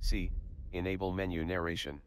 C. Enable menu narration.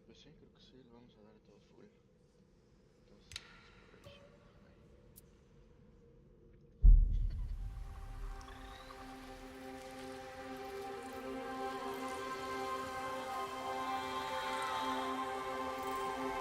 Pues sí, creo que sí, le vamos a dar todo full. Entonces, exploration, high. No,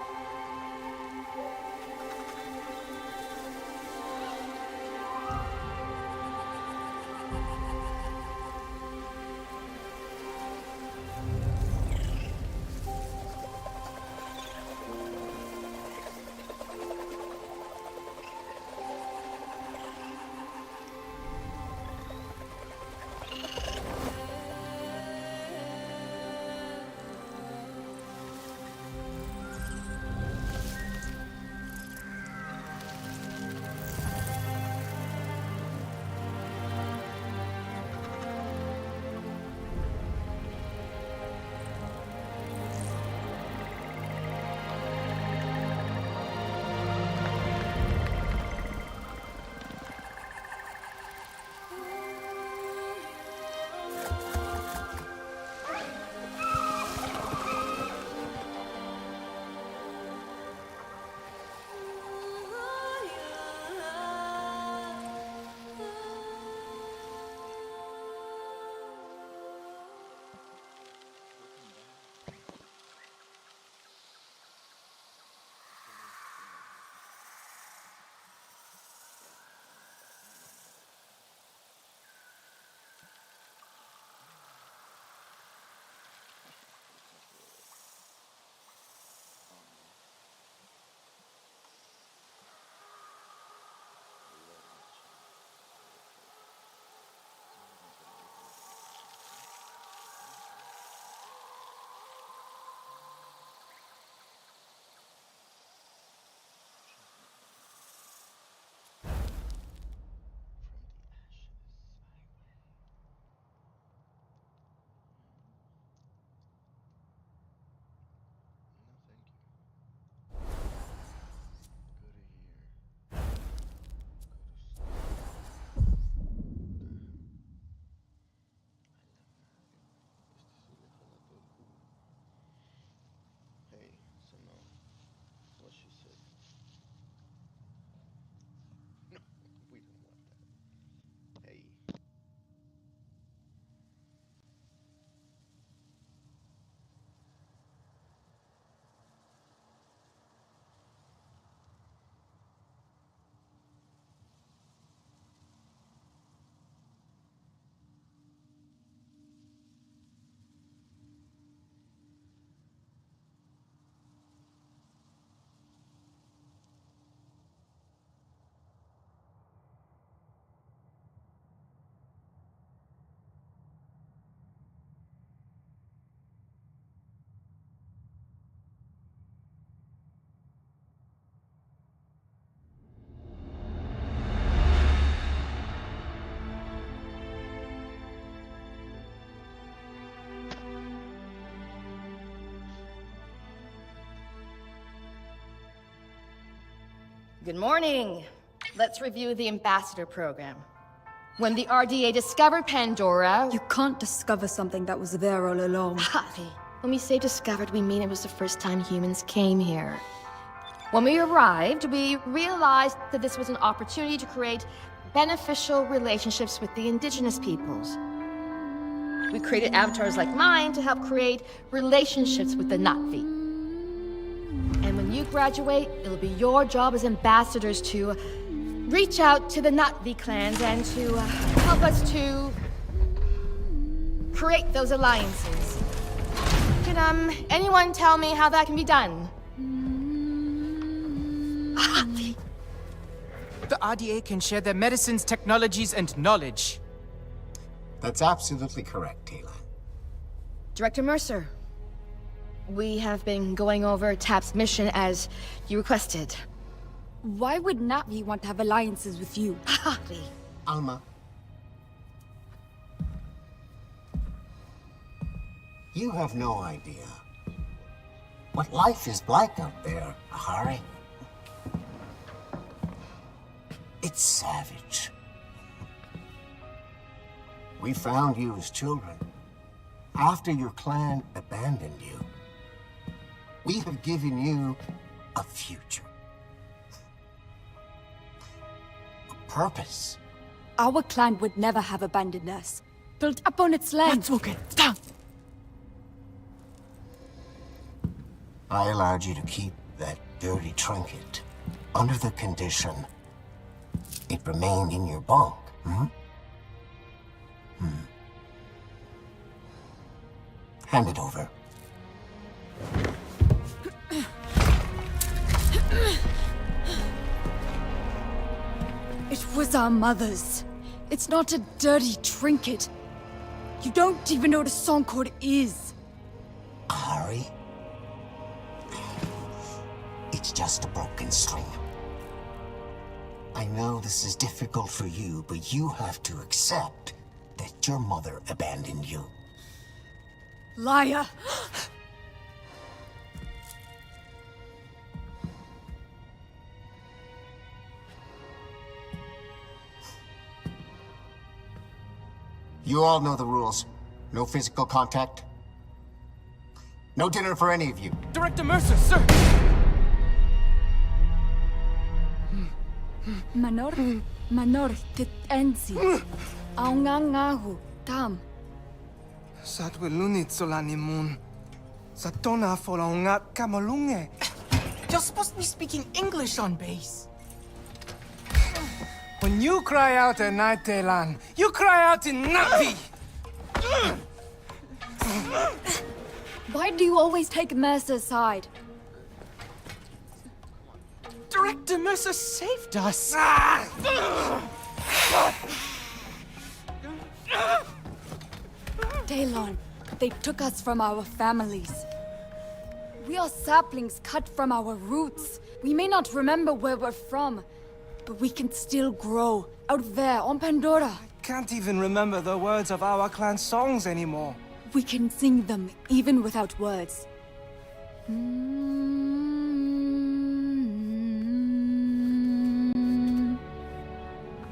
thank you. Go to here. Go to Hey, so no. What she said. No, we don't want that. Hey. Good morning. Let's review the ambassador program. When the RDA discovered Pandora... You can't discover something that was there all along. When we say discovered, we mean it was the first time humans came here. When we arrived, we realized that this was an opportunity to create beneficial relationships with the indigenous peoples. We created avatars like mine to help create relationships with the Na'vi. And when you graduate, it'll be your job as ambassadors to reach out to the Na'vi clans and to help us to create those alliances. Can, anyone tell me how that can be done? The RDA can share their medicines, technologies, and knowledge. That's absolutely correct, Taylor. Director Mercer, we have been going over TAP's mission as you requested. Why would Navi want to have alliances with you? Alma. You have no idea what life is like out there, Ahari. It's savage. We found you as children after your clan abandoned you. We have given you a future. A purpose. Our clan would never have abandoned us. Built up on its land. Down. I allowed you to keep that dirty trinket under the condition it remained in your bunk, Hand it over. It was our mother's. It's not a dirty trinket. You don't even know what a song chord is. Harry? It's just a broken string. I know this is difficult for you, but you have to accept that your mother abandoned you. Liar! You all know the rules. No physical contact. No dinner for any of you. Director Mercer, sir! Manor titensi. Aungangahu tam. Satwilunit solanimun. Satona folaungat kamalunge. You're supposed to be speaking English on base. When you cry out at night, Telan, you cry out in Navi! Why do you always take Mercer's side? Director Mercer saved us! Talon, they took us from our families. We are saplings cut from our roots. We may not remember where we're from, but we can still grow out there on Pandora. Can't even remember the words of our clan's songs anymore. We can sing them even without words.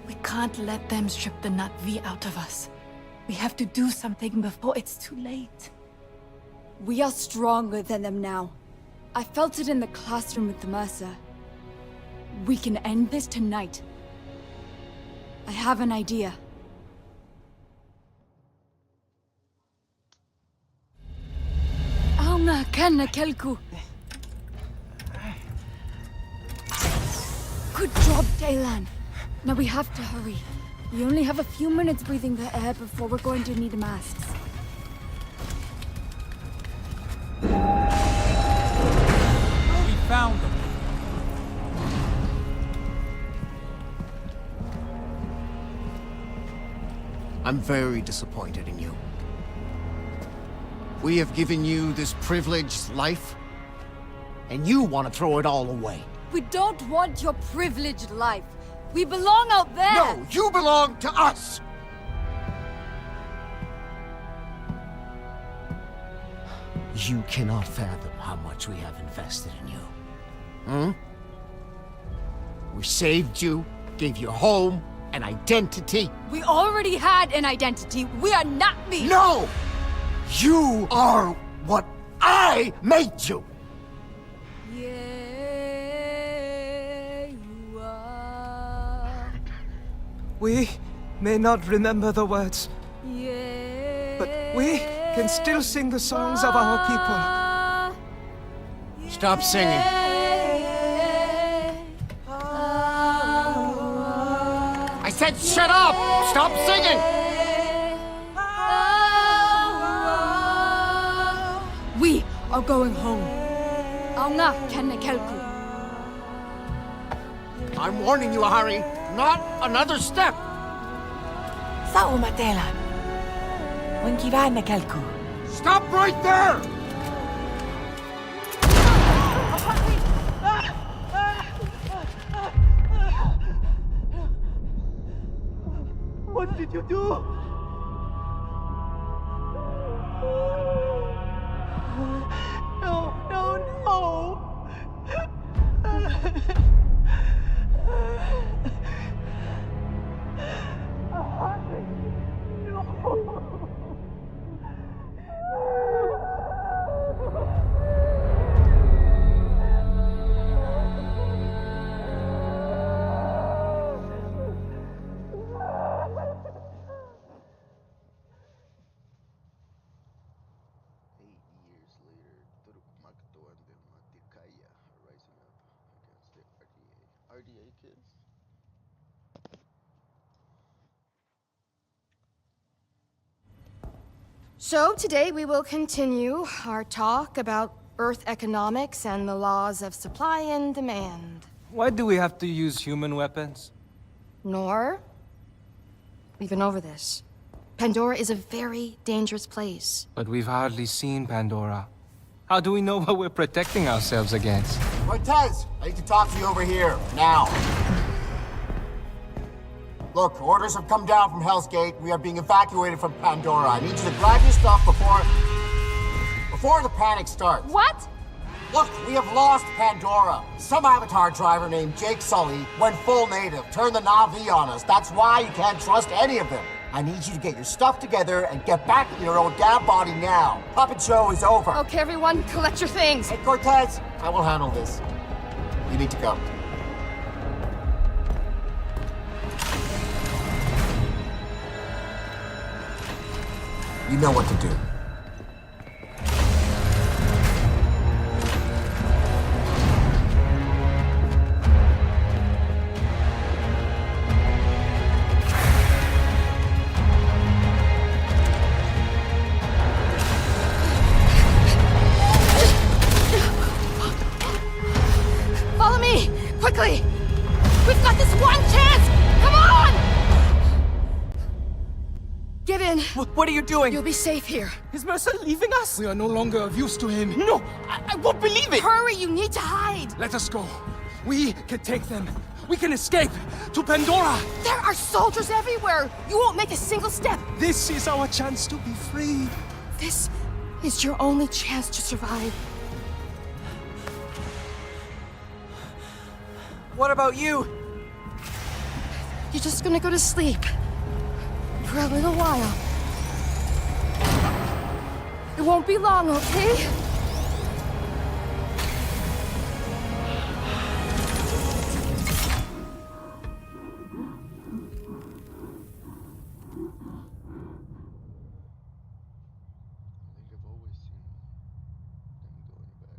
We can't let them strip the Na'vi out of us. We have to do something before it's too late. We are stronger than them now. I felt it in the classroom with the Mercer. We can end this tonight. I have an idea. Aunga kanna kelku. Good job, Daylan. Now we have to hurry. We only have a few minutes breathing the air before we're going to need masks. We found them. I'm very disappointed in you. We have given you this privileged life, and you want to throw it all away. We don't want your privileged life. We belong out there! No, you belong to us! You cannot fathom how much we have invested in you. We saved you, gave you a home, an identity. We already had an identity. We are not me! No! You are what I made you! Yeah, you are. We may not remember the words, Yeah. but we can still sing the songs of our people. Stop singing. I said shut up! Stop singing! are going home. Aunga Kenekelku. I'm warning you, Hari. Not another step! Sa umatelan. Wankiva na kalku. Stop right there! What did you do? No, no, no! RDA kids. So today we will continue our talk about Earth economics and the laws of supply and demand. Why do we have to use human weapons? Nor, we've been over this. Pandora is a very dangerous place. But we've hardly seen Pandora. How do we know what we're protecting ourselves against? Cortez, I need to talk to you over here, now. Look, orders have come down from Hell's Gate. We are being evacuated from Pandora. I need you to grab your stuff before the panic starts. What? Look, we have lost Pandora. Some Avatar driver named Jake Sully went full native, turned the Na'vi on us. That's why you can't trust any of them. I need you to get your stuff together and get back in your own damn body now. Puppet show is over. Okay, everyone, collect your things. Hey, Cortez, I will handle this. You need to go. You know what to do. Follow me, quickly. We've got this one chance. Come on! Get in. What are you doing? You'll be safe here. Is Mercer leaving us? We are no longer of use to him. No, I won't believe it! Hurry, you need to hide. Let us go. We can take them. We can escape to Pandora. There are soldiers everywhere. You won't make a single step. This is our chance to be free. This is your only chance to survive. What about you? You're just gonna go to sleep. For a little while. It won't be long, okay? I think I've always seen them go in a bag.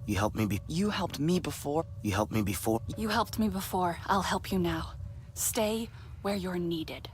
You helped me You helped me before. You helped me before. You helped me before. I'll help you now. Stay where you're needed.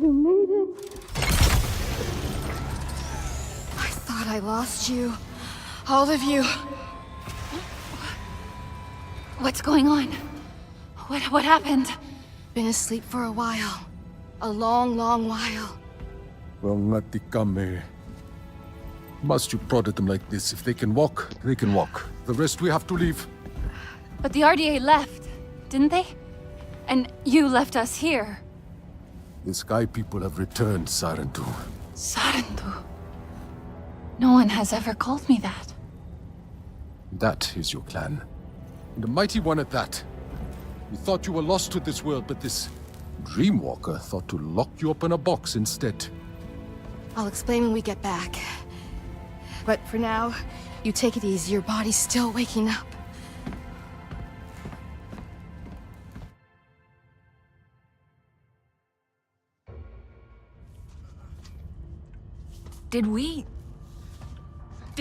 You made it. I thought I lost you. All of you. What's going on? What happened? Been asleep for a while. A long, long while. Must you prod them like this? If they can walk, they can walk. The rest we have to leave. But the RDA left, didn't they? And you left us here. The Sky People have returned, Sarentu. Sarentu. No one has ever called me that. That is your clan. And a mighty one at that. We thought you were lost to this world, but this Dreamwalker thought to lock you up in a box instead. I'll explain when we get back. But for now, you take it easy. Your body's still waking up. Did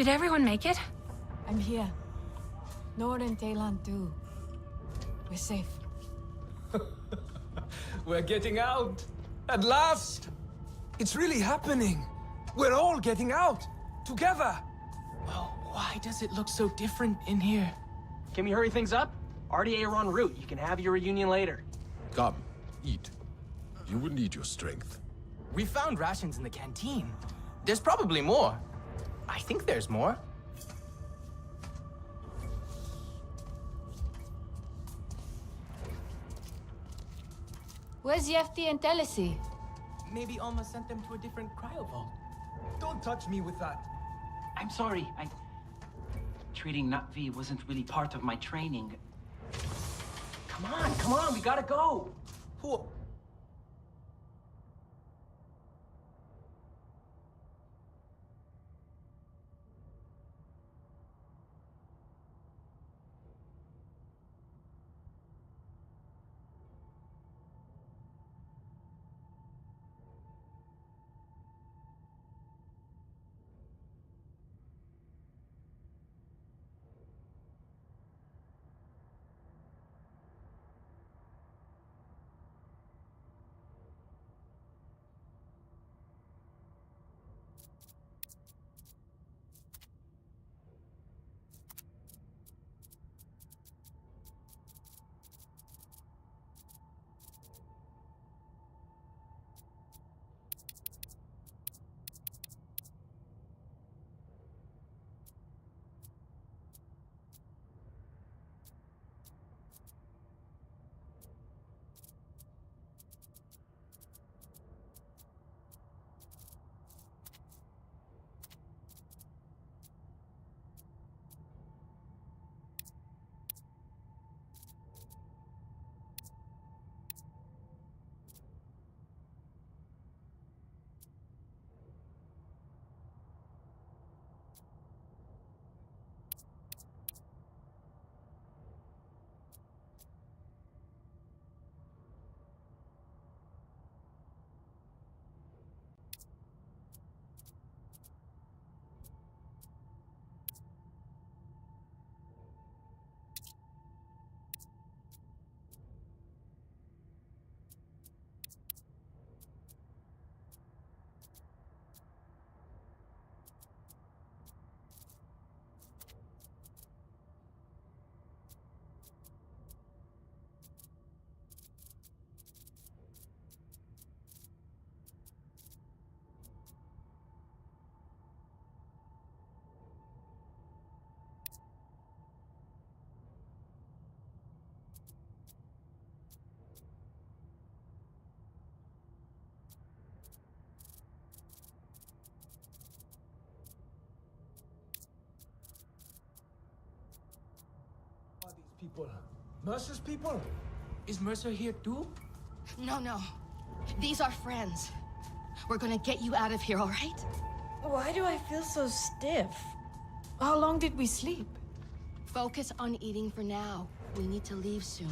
everyone make it? I'm here. Nord and Talon too. We're safe. We're getting out! At last! It's really happening! We're all getting out! Together! Well, why does it look so different in here? Can we hurry things up? RDA are en route. You can have your reunion later. Come, eat. You will need your strength. We found rations in the canteen. There's probably more. I think there's more. Where's Yefti and Telesi? Maybe Alma sent them to a different cryo vault. Don't touch me with that. I'm sorry. Treating Nut V wasn't really part of my training. Come on, we gotta go. Who? People. Mercer's people? Is Mercer here too? No. These are friends. We're gonna get you out of here, all right? Why do I feel so stiff? How long did we sleep? Focus on eating for now. We need to leave soon.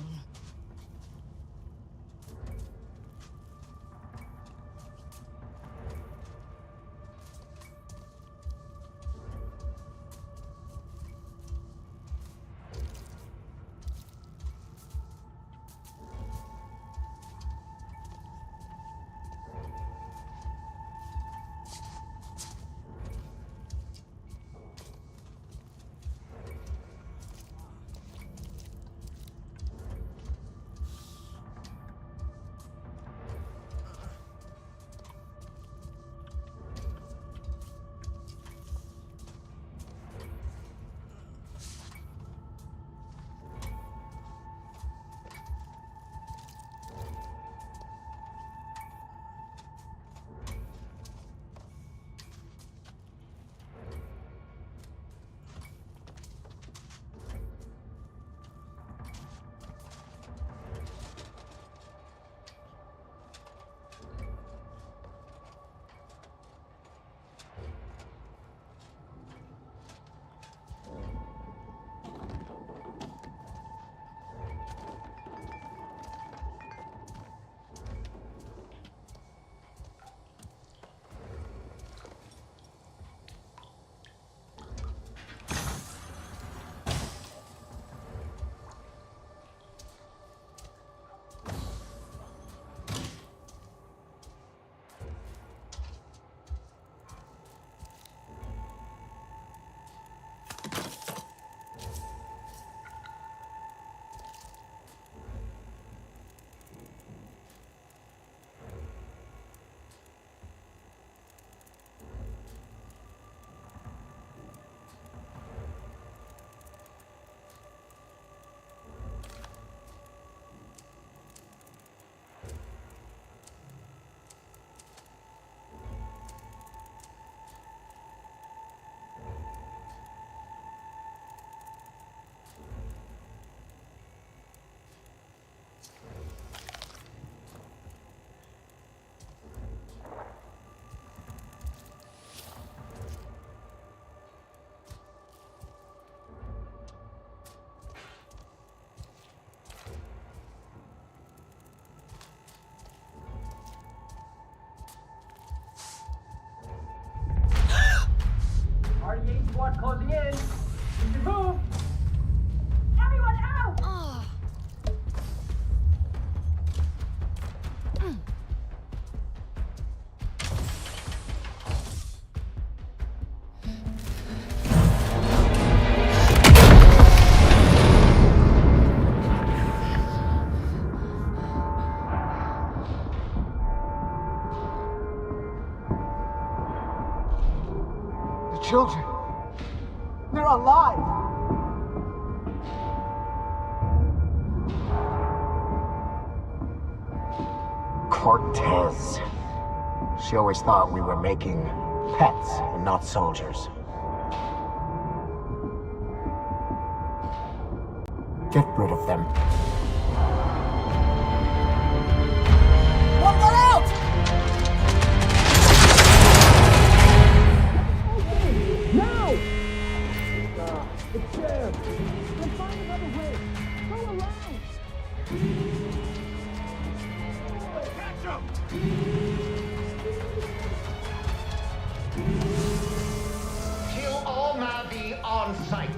children. They're alive. Cortez. She always thought we were making pets and not soldiers. Get rid of them. One out! Now! It's there. Let's find another way. Go around. Catch him! Kill all Navi on sight.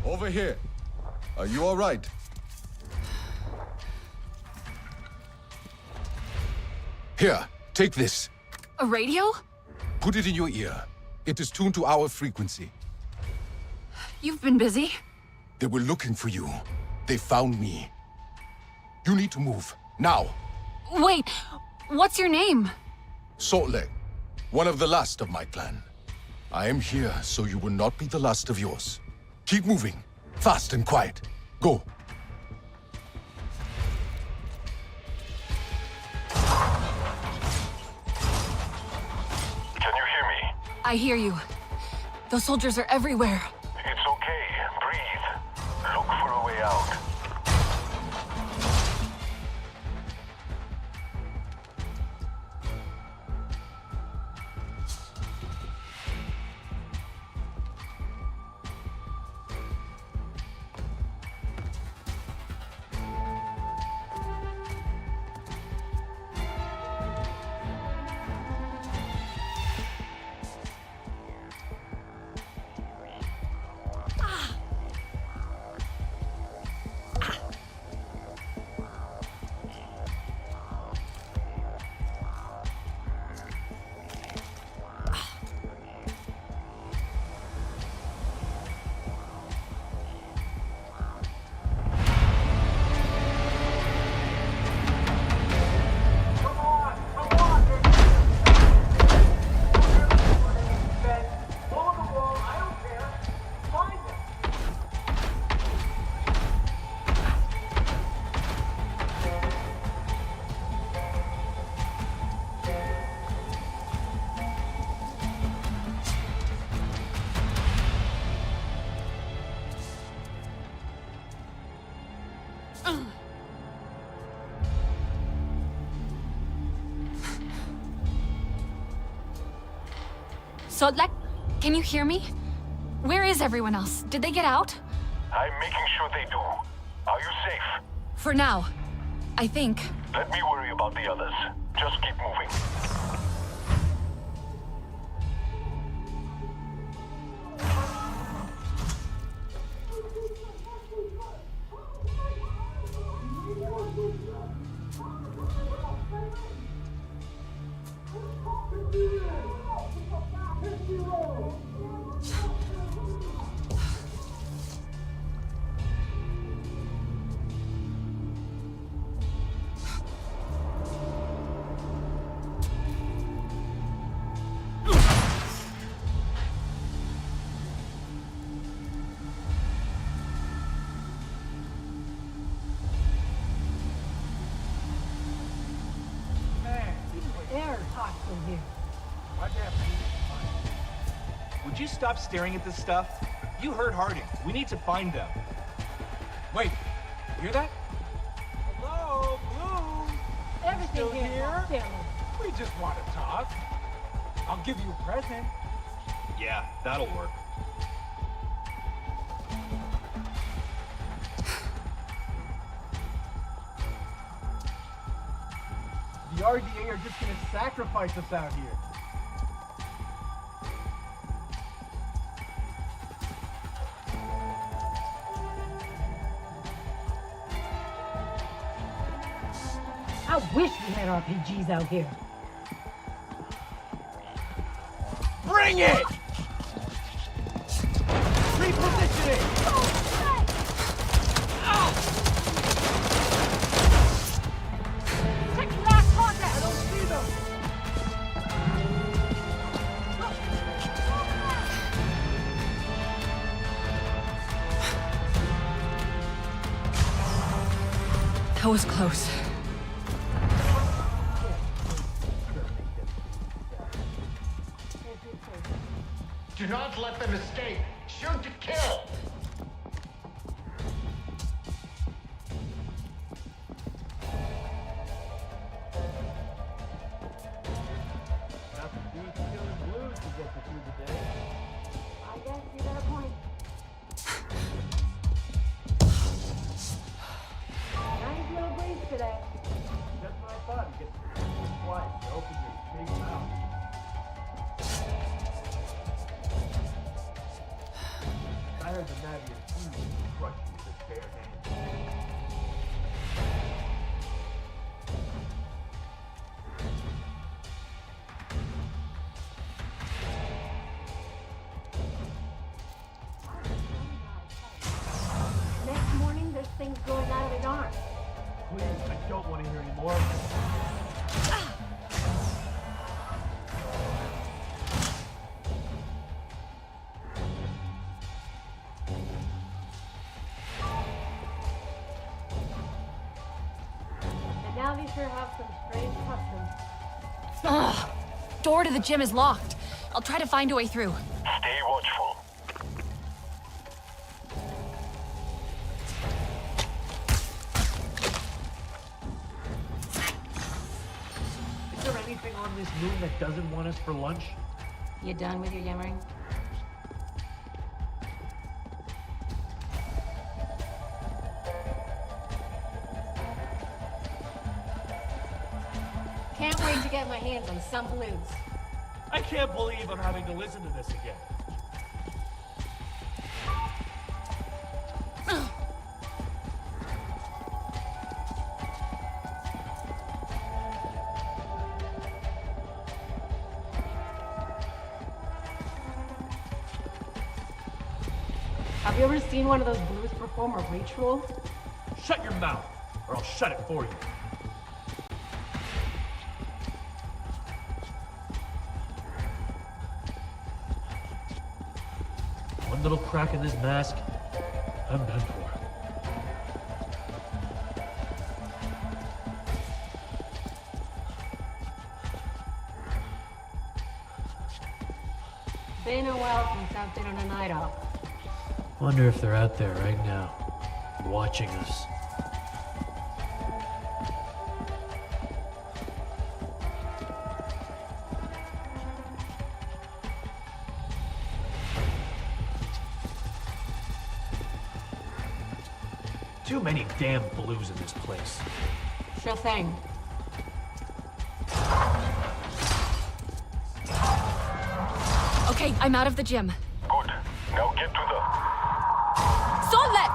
Over here. Are you all right? Here, take this. A radio? Put it in your ear. It is tuned to our frequency. You've been busy. They were looking for you. They found me. You need to move. Now. Wait, what's your name? Saltleg, one of the last of my clan. I am here so you will not be the last of yours. Keep moving. Fast and quiet. Go. Can you hear me? I hear you. Those soldiers are everywhere. It's okay. Breathe. Look for a way out. So, can you hear me? Where is everyone else? Did they get out? I'm making sure they do. Are you safe? For now, I think. Let me worry about the others. Just keep moving. Would you stop staring at this stuff? You heard Harding. We need to find them. Wait, you hear that? Hello, Blue? Everything here. We just want to talk. I'll give you a present. Yeah, that'll work. The RDA are just gonna sacrifice us out here. I wish we had RPGs out here. Bring it! Repositioning! Check last contact! I don't see them! That was close. Do not let them escape. Shoot to kill. I guess you got a point. Nice little breeze today. That's what I thought. It gets quiet. You open your big mouth. I heard the Navian team crushed you with his bare hands. Next morning, there's things going out of his arm. Please, I don't want to hear any more. And now they sure have some strange customs. Ugh. Door to the gym is locked. I'll try to find a way through. Stay watchful. Is there anything on this moon that doesn't want us for lunch? You done with your yammering? Can't wait to get my hands on some blues. I can't believe I'm having to listen to this again. Have you ever seen one of those blues perform a ritual? Shut your mouth, or I'll shut it for you. One little crack in this mask, I'm done for. Been a while since I've been on a night off. Wonder if they're out there right now, watching us. too many damn blues in this place. Sure thing. Okay, I'm out of the gym. Good. Now get to the... Sole!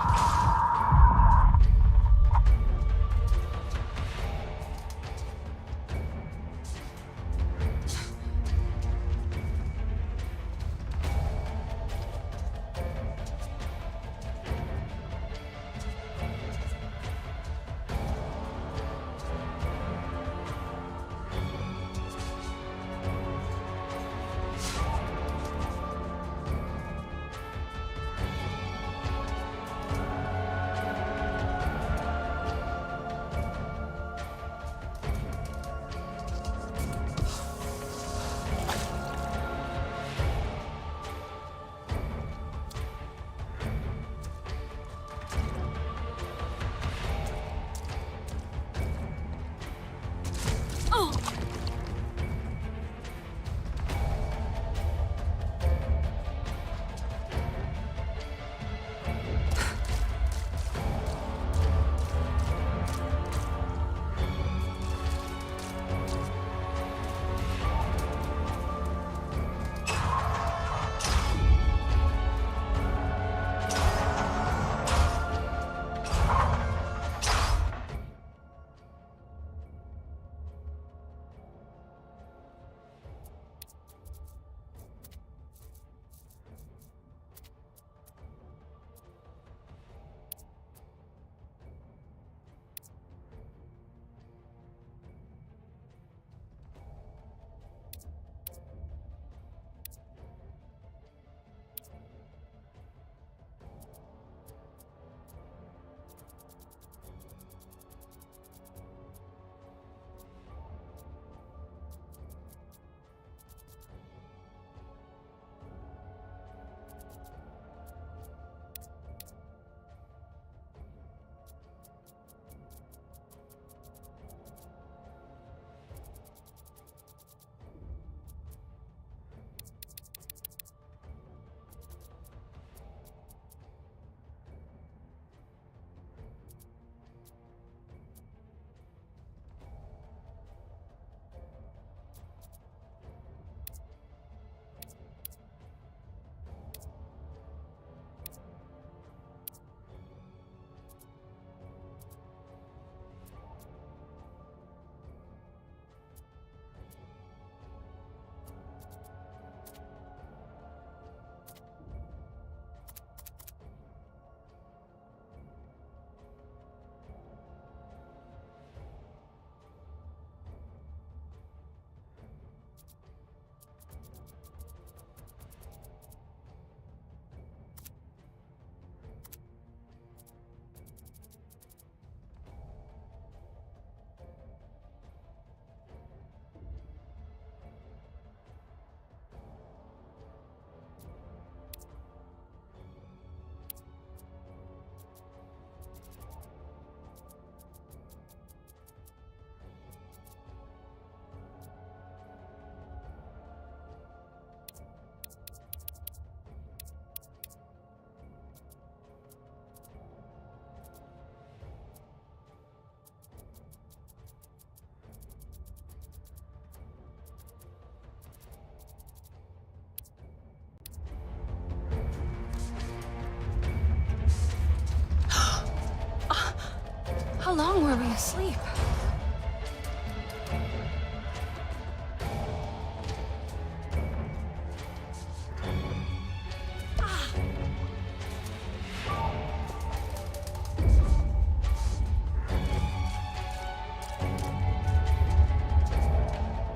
How long were we asleep?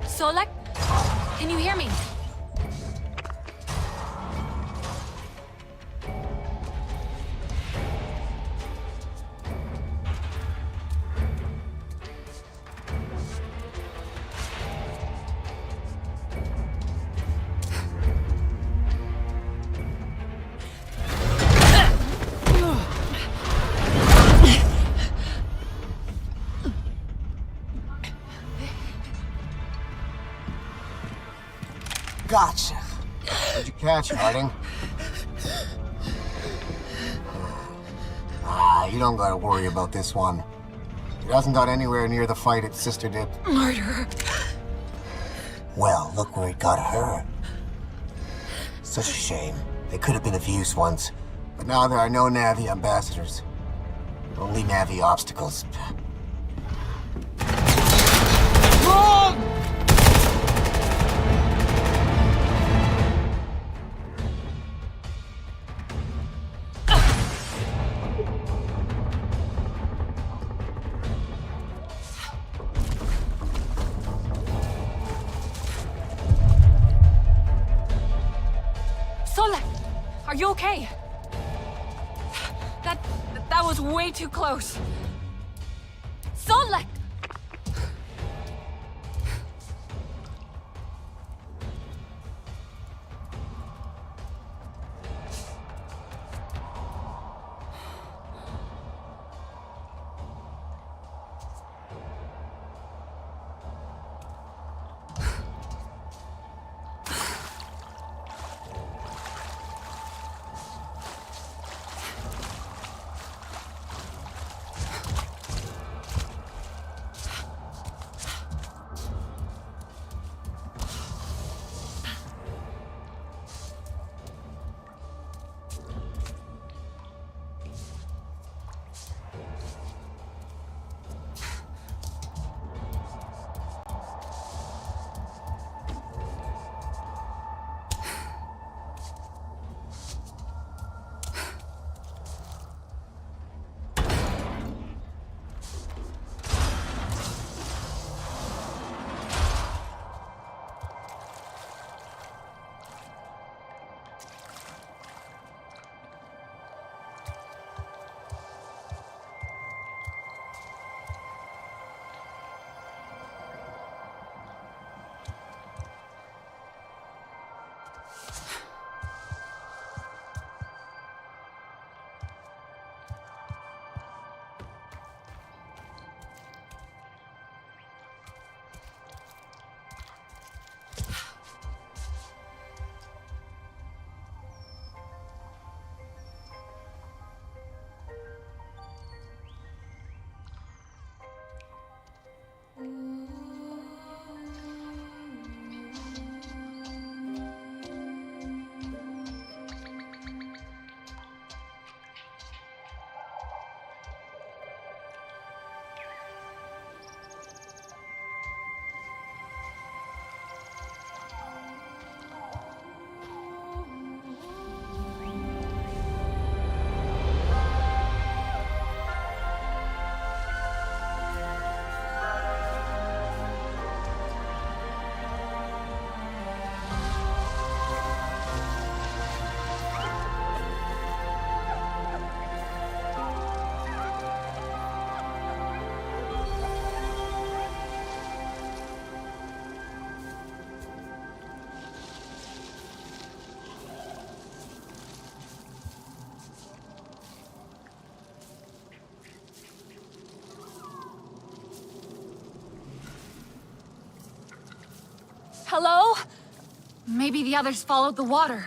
Solek, can you hear me? Gotcha. What'd you catch, Harding? You don't gotta worry about this one. It hasn't got anywhere near the fight its sister did. Murderer. Well, look where it got her. Such a shame. They could have been of use once. But now there are no Na'vi ambassadors. Only Na'vi obstacles. Wrong! Solek! Are you okay? That was way too close. Solek! Hello? Maybe the others followed the water.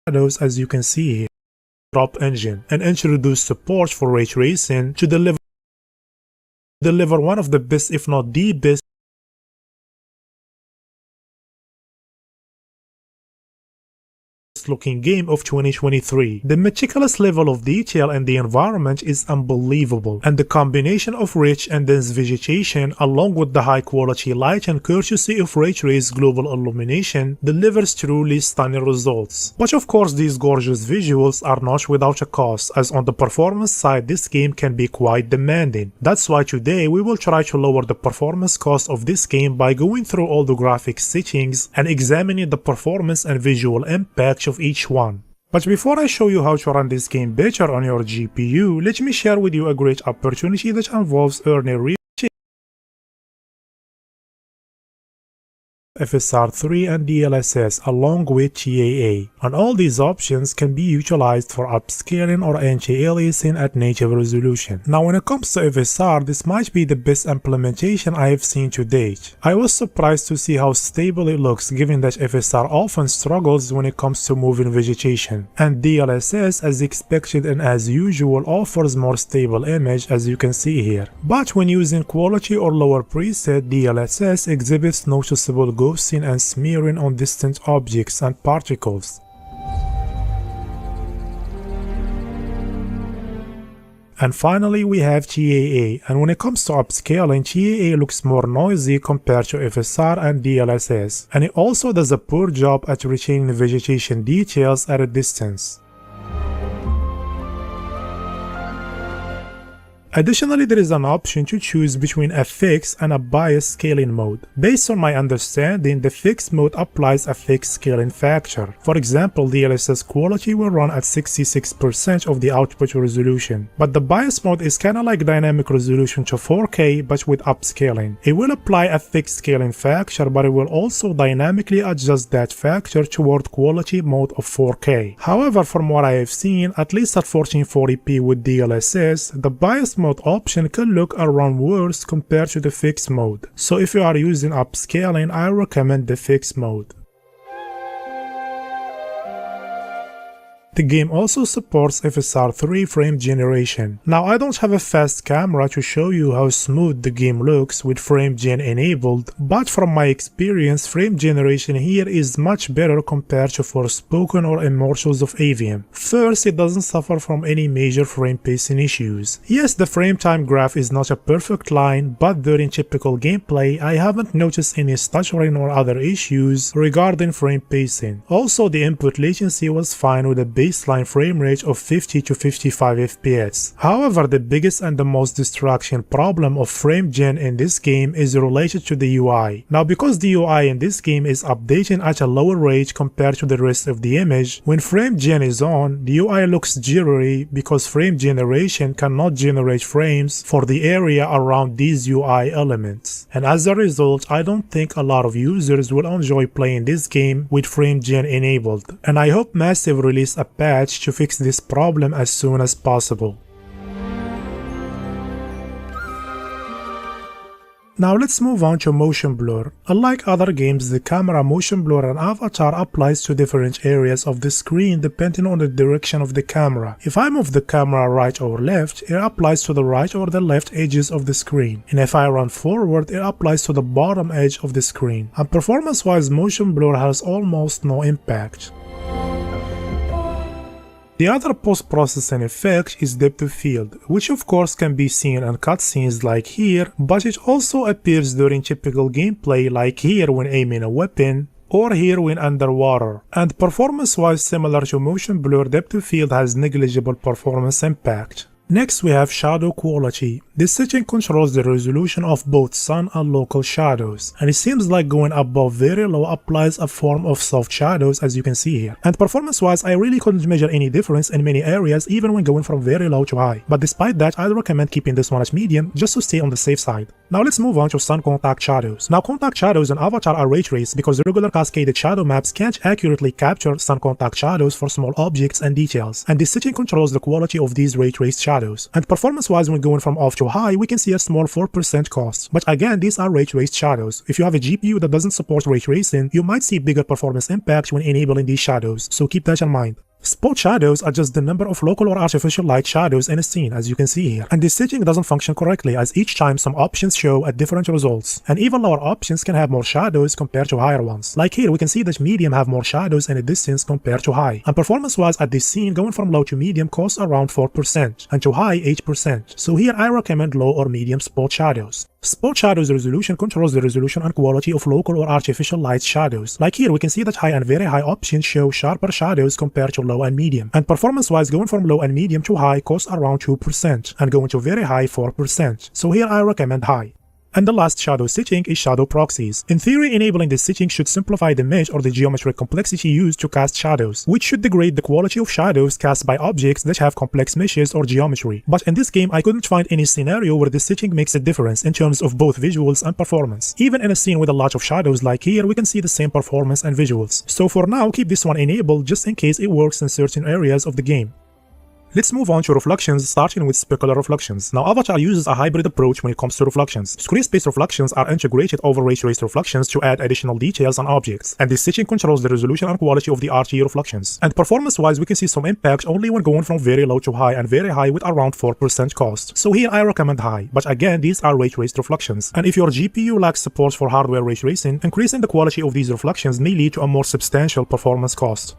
shadows as you can see here. Drop engine and introduce support for ray tracing to deliver one of the best, if not the best, looking game of 2023. The meticulous level of detail in the environment is unbelievable, and the combination of rich and dense vegetation along with the high quality light and courtesy of ray traced global illumination delivers truly stunning results. But of course these gorgeous visuals are not without a cost, as on the performance side this game can be quite demanding. That's why today we will try to lower the performance cost of this game by going through all the graphics settings and examining the performance and visual impact of each one. But before I show you how to run this game better on your GPU, let me share with you a great opportunity that involves earning real FSR3 and DLSS along with TAA, and all these options can be utilized for upscaling or anti-aliasing at native resolution. Now when it comes to FSR, this might be the best implementation I have seen to date. I was surprised to see how stable it looks given that FSR often struggles when it comes to moving vegetation, and DLSS as expected and as usual offers more stable image as you can see here. But when using quality or lower preset, DLSS exhibits noticeable ghosting and smearing on distant objects and particles. And finally we have TAA, and when it comes to upscaling, TAA looks more noisy compared to FSR and DLSS, and it also does a poor job at retaining vegetation details at a distance. Additionally, there is an option to choose between a fixed and a biased scaling mode. Based on my understanding, the fixed mode applies a fixed scaling factor. For example, DLSS quality will run at 66% of the output resolution, but the bias mode is kinda like dynamic resolution to 4K but with upscaling. It will apply a fixed scaling factor, but it will also dynamically adjust that factor toward quality mode of 4K. However, from what I have seen, at least at 1440p with DLSS, the bias mode option can look around worse compared to the fixed mode. So if you are using upscaling, I recommend the fixed mode. The game also supports FSR3 frame generation. Now I don't have a fast camera to show you how smooth the game looks with frame gen enabled, but from my experience frame generation here is much better compared to Forspoken or Immortals of Avium. First, it doesn't suffer from any major frame pacing issues. Yes, the frame time graph is not a perfect line, but during typical gameplay I haven't noticed any stuttering or other issues regarding frame pacing. Also, the input latency was fine with a baseline frame rate of 50 to 55 FPS. However, the biggest and the most distraction problem of frame gen in this game is related to the UI. Now because the UI in this game is updating at a lower rate compared to the rest of the image, when frame gen is on, the UI looks jittery because frame generation cannot generate frames for the area around these UI elements. And as a result, I don't think a lot of users will enjoy playing this game with frame gen enabled. And I hope Massive release a patch to fix this problem as soon as possible. Now let's move on to motion blur. Unlike other games, the camera motion blur and avatar applies to different areas of the screen depending on the direction of the camera. If I move the camera right or left, it applies to the right or the left edges of the screen. And if I run forward, it applies to the bottom edge of the screen. And performance-wise, motion blur has almost no impact. The other post-processing effect is depth of field, which of course can be seen in cutscenes like here, but it also appears during typical gameplay like here when aiming a weapon, or here when underwater. And performance-wise similar to motion blur, depth of field has negligible performance impact. Next we have shadow quality. This setting controls the resolution of both sun and local shadows, and it seems like going above very low applies a form of soft shadows as you can see here. And performance wise I really couldn't measure any difference in many areas even when going from very low to high, but despite that I'd recommend keeping this one at medium just to stay on the safe side. Now let's move on to sun contact shadows. Now contact shadows in Avatar are ray traced because the regular cascaded shadow maps can't accurately capture sun contact shadows for small objects and details, and this setting controls the quality of these ray traced shadows. shadows. And performance-wise, when going from off to high, we can see a small 4% cost. But again, these are ray traced shadows. If you have a GPU that doesn't support ray tracing, you might see bigger performance impact when enabling these shadows, so keep that in mind. Spot shadows are just the number of local or artificial light shadows in a scene, as you can see here. And this setting doesn't function correctly, as each time some options show at different results. And even lower options can have more shadows compared to higher ones. Like here, we can see that medium have more shadows in a distance compared to high. And performance-wise at this scene, going from low to medium costs around 4%, and to high 8%. So here I recommend low or medium spot shadows. Spot shadows resolution controls the resolution and quality of local or artificial light shadows. Like here, we can see that high and very high options show sharper shadows compared to low and medium. And performance-wise, going from low and medium to high costs around 2%, and going to very high 4%. So here I recommend high. And the last shadow setting is shadow proxies. In theory, enabling this setting should simplify the mesh or the geometric complexity used to cast shadows, which should degrade the quality of shadows cast by objects that have complex meshes or geometry. But in this game, I couldn't find any scenario where this setting makes a difference in terms of both visuals and performance. Even in a scene with a lot of shadows like here, we can see the same performance and visuals. So for now, keep this one enabled just in case it works in certain areas of the game. Let's move on to reflections, starting with specular reflections. Now, Avatar uses a hybrid approach when it comes to reflections. Screen-space reflections are integrated over ray traced reflections to add additional details on objects, and this setting controls the resolution and quality of the RT reflections. And performance-wise, we can see some impact only when going from very low to high and very high with around 4% cost. So here I recommend high, but again, these are ray traced reflections. And if your GPU lacks support for hardware ray tracing, increasing the quality of these reflections may lead to a more substantial performance cost.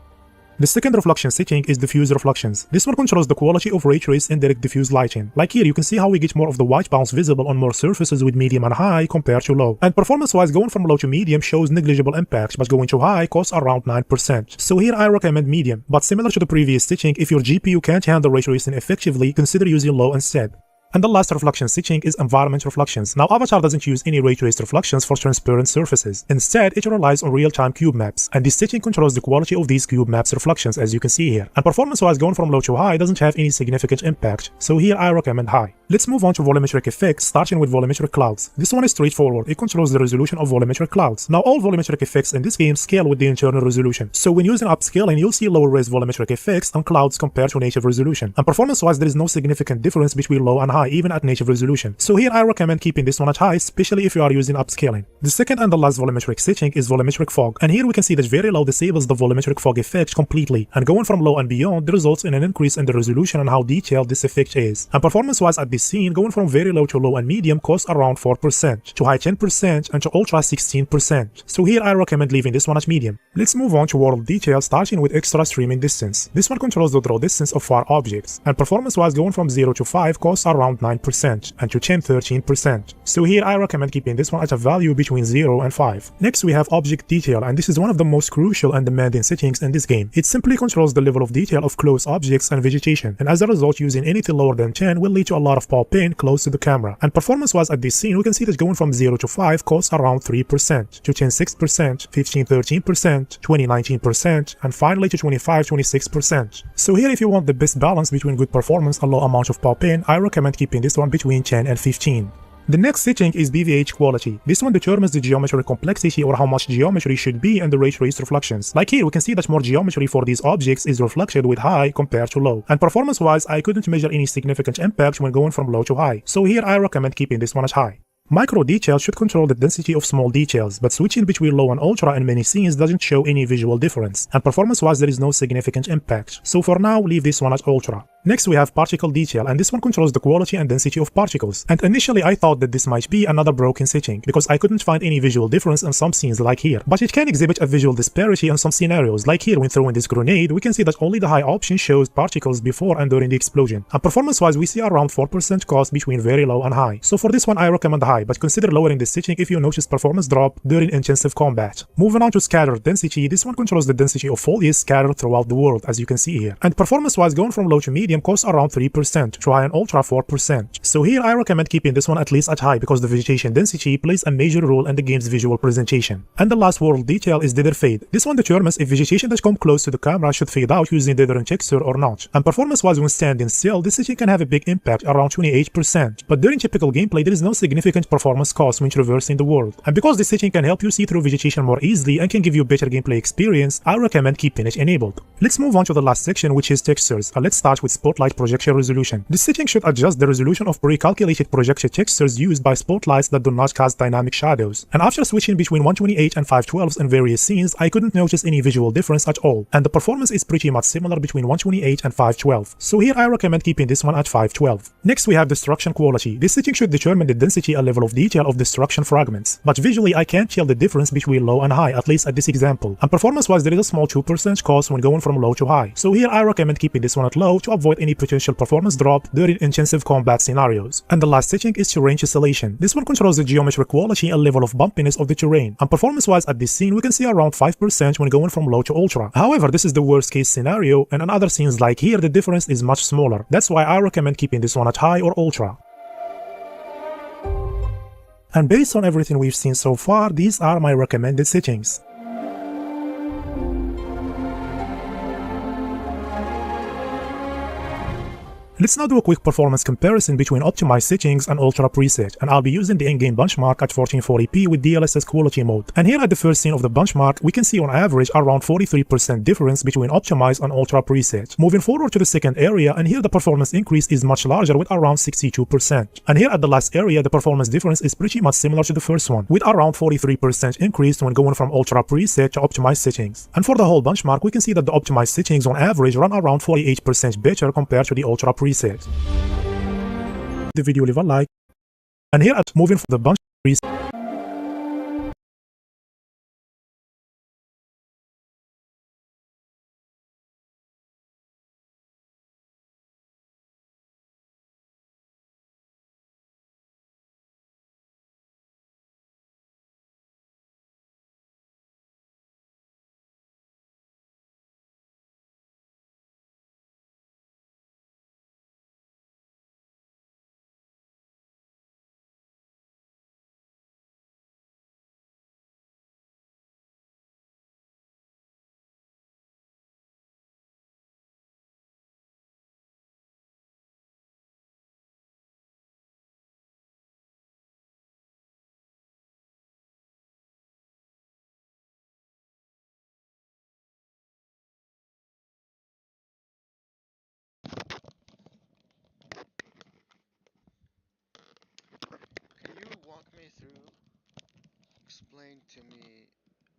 The second reflection setting is diffuse reflections. This one controls the quality of ray trace indirect diffuse lighting. Like here, you can see how we get more of the white bounce visible on more surfaces with medium and high compared to low. And performance-wise, going from low to medium shows negligible impact, but going to high costs around 9%. So here I recommend medium, but similar to the previous setting, if your GPU can't handle ray tracing effectively, consider using low instead. And the last reflection setting is environment reflections. Now, Avatar doesn't use any ray-traced reflections for transparent surfaces. Instead, it relies on real-time cube maps, and this setting controls the quality of these cube maps reflections, as you can see here. And performance-wise, going from low to high doesn't have any significant impact, so here I recommend high. Let's move on to volumetric effects, starting with volumetric clouds. This one is straightforward. It controls the resolution of volumetric clouds. Now, all volumetric effects in this game scale with the internal resolution. So when using upscaling, you'll see lower res volumetric effects on clouds compared to native resolution. And performance-wise, there is no significant difference between low and high, even at native resolution. So here I recommend keeping this one at high, especially if you are using upscaling. The second and the last volumetric setting is volumetric fog. And here we can see that very low disables the volumetric fog effect completely. And going from low and beyond results in an increase in the resolution and how detailed this effect is. And performance-wise at this scene, going from very low to low and medium costs around 4%, to high 10%, and to ultra 16%. So here I recommend leaving this one at medium. Let's move on to world detail, starting with extra streaming distance. This one controls the draw distance of far objects. And performance-wise, going from 0 to 5 costs around 9%, and to 10-13%. So here I recommend keeping this one at a value between 0 and 5. Next we have object detail, and this is one of the most crucial and demanding settings in this game. It simply controls the level of detail of close objects and vegetation, and as a result using anything lower than 10 will lead to a lot of pop-in close to the camera. And performance-wise at this scene, we can see that going from 0 to 5 costs around 3%, to 10-6%, 15-13%, 20-19%, and finally to 25-26%. So here if you want the best balance between good performance and low amount of pop-in, I recommend keeping this one between 10 and 15. The next setting is BVH quality. This one determines the geometric complexity or how much geometry should be in the ray traced reflections. Like here, we can see that more geometry for these objects is reflected with high compared to low. And performance-wise, I couldn't measure any significant impact when going from low to high. So here I recommend keeping this one at high. Micro detail should control the density of small details, but switching between low and ultra in many scenes doesn't show any visual difference, and performance-wise there is no significant impact. So for now, leave this one at ultra. Next we have particle detail, and this one controls the quality and density of particles. And initially I thought that this might be another broken setting, because I couldn't find any visual difference in some scenes like here. But it can exhibit a visual disparity in some scenarios, like here when throwing this grenade, we can see that only the high option shows particles before and during the explosion. And performance-wise we see around 4% cost between very low and high. So for this one I recommend high, but consider lowering this setting if you notice performance drop during intensive combat. Moving on to scatter density, this one controls the density of foliage scattered throughout the world, as you can see here. And performance-wise going from low to medium costs around 3%, to high and ultra 4%. So here I recommend keeping this one at least at high because the vegetation density plays a major role in the game's visual presentation. And the last world detail is dither fade. This one determines if vegetation that comes close to the camera should fade out using dither and texture or not. And performance-wise when standing still, this setting can have a big impact around 28%. But during typical gameplay, there is no significant performance cost when traversing the world. And because this setting can help you see through vegetation more easily and can give you better gameplay experience, I recommend keeping it enabled. Let's move on to the last section, which is textures. Let's start with spotlight projection resolution. This setting should adjust the resolution of pre-calculated projection textures used by spotlights that do not cast dynamic shadows. And after switching between 128 and 512s in various scenes, I couldn't notice any visual difference at all, and the performance is pretty much similar between 128 and 512. So here I recommend keeping this one at 512. Next we have destruction quality. This setting should determine the density and level of detail of destruction fragments, but visually I can't tell the difference between low and high, at least at this example. And performance wise there is a small 2% cost when going from low to high. So here I recommend keeping this one at low to avoid any potential performance drop during intensive combat scenarios. And the last setting is terrain tessellation. This one controls the geometric quality and level of bumpiness of the terrain. And performance wise at this scene we can see around 5% when going from low to ultra. However, this is the worst case scenario, and in other scenes like here the difference is much smaller. That's why I recommend keeping this one at high or ultra. And based on everything we've seen so far, these are my recommended settings. Let's now do a quick performance comparison between optimized settings and ultra preset, and I'll be using the in-game benchmark at 1440p with DLSS quality mode. And here at the first scene of the benchmark, we can see on average around 43% difference between optimized and ultra preset. Moving forward to the second area, and here the performance increase is much larger with around 62%. And here at the last area, the performance difference is pretty much similar to the first one, with around 43% increase when going from ultra preset to optimized settings. And for the whole benchmark, we can see that the optimized settings on average run around 48% better compared to the ultra preset. The video, leave a like, and here at moving for the bunch preset. Can you walk me through, explain to me,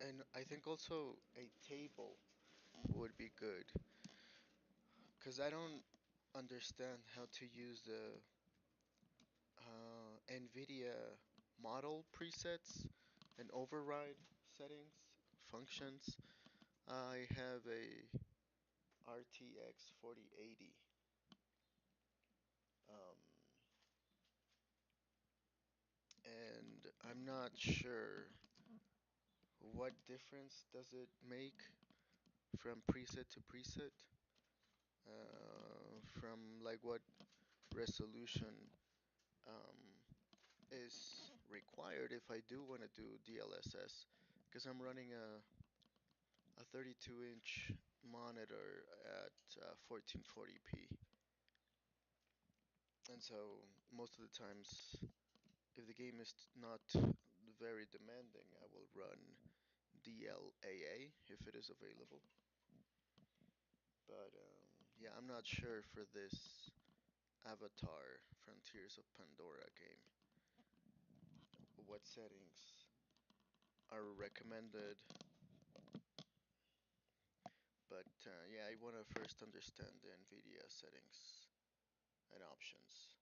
and I think also a table would be good, because I don't understand how to use the NVIDIA model presets and override settings, functions. I have a RTX 4080. Um, and I'm not sure what difference does it make from preset to preset, from like what resolution um, is required if I do want to do DLSS, because I'm running a 32-inch monitor at 1440p, and so most of the times if the game is not very demanding, I will run DLAA if it is available. But yeah, I'm not sure for this Avatar Frontiers of Pandora game what settings are recommended. But yeah, I want to first understand the NVIDIA settings and options.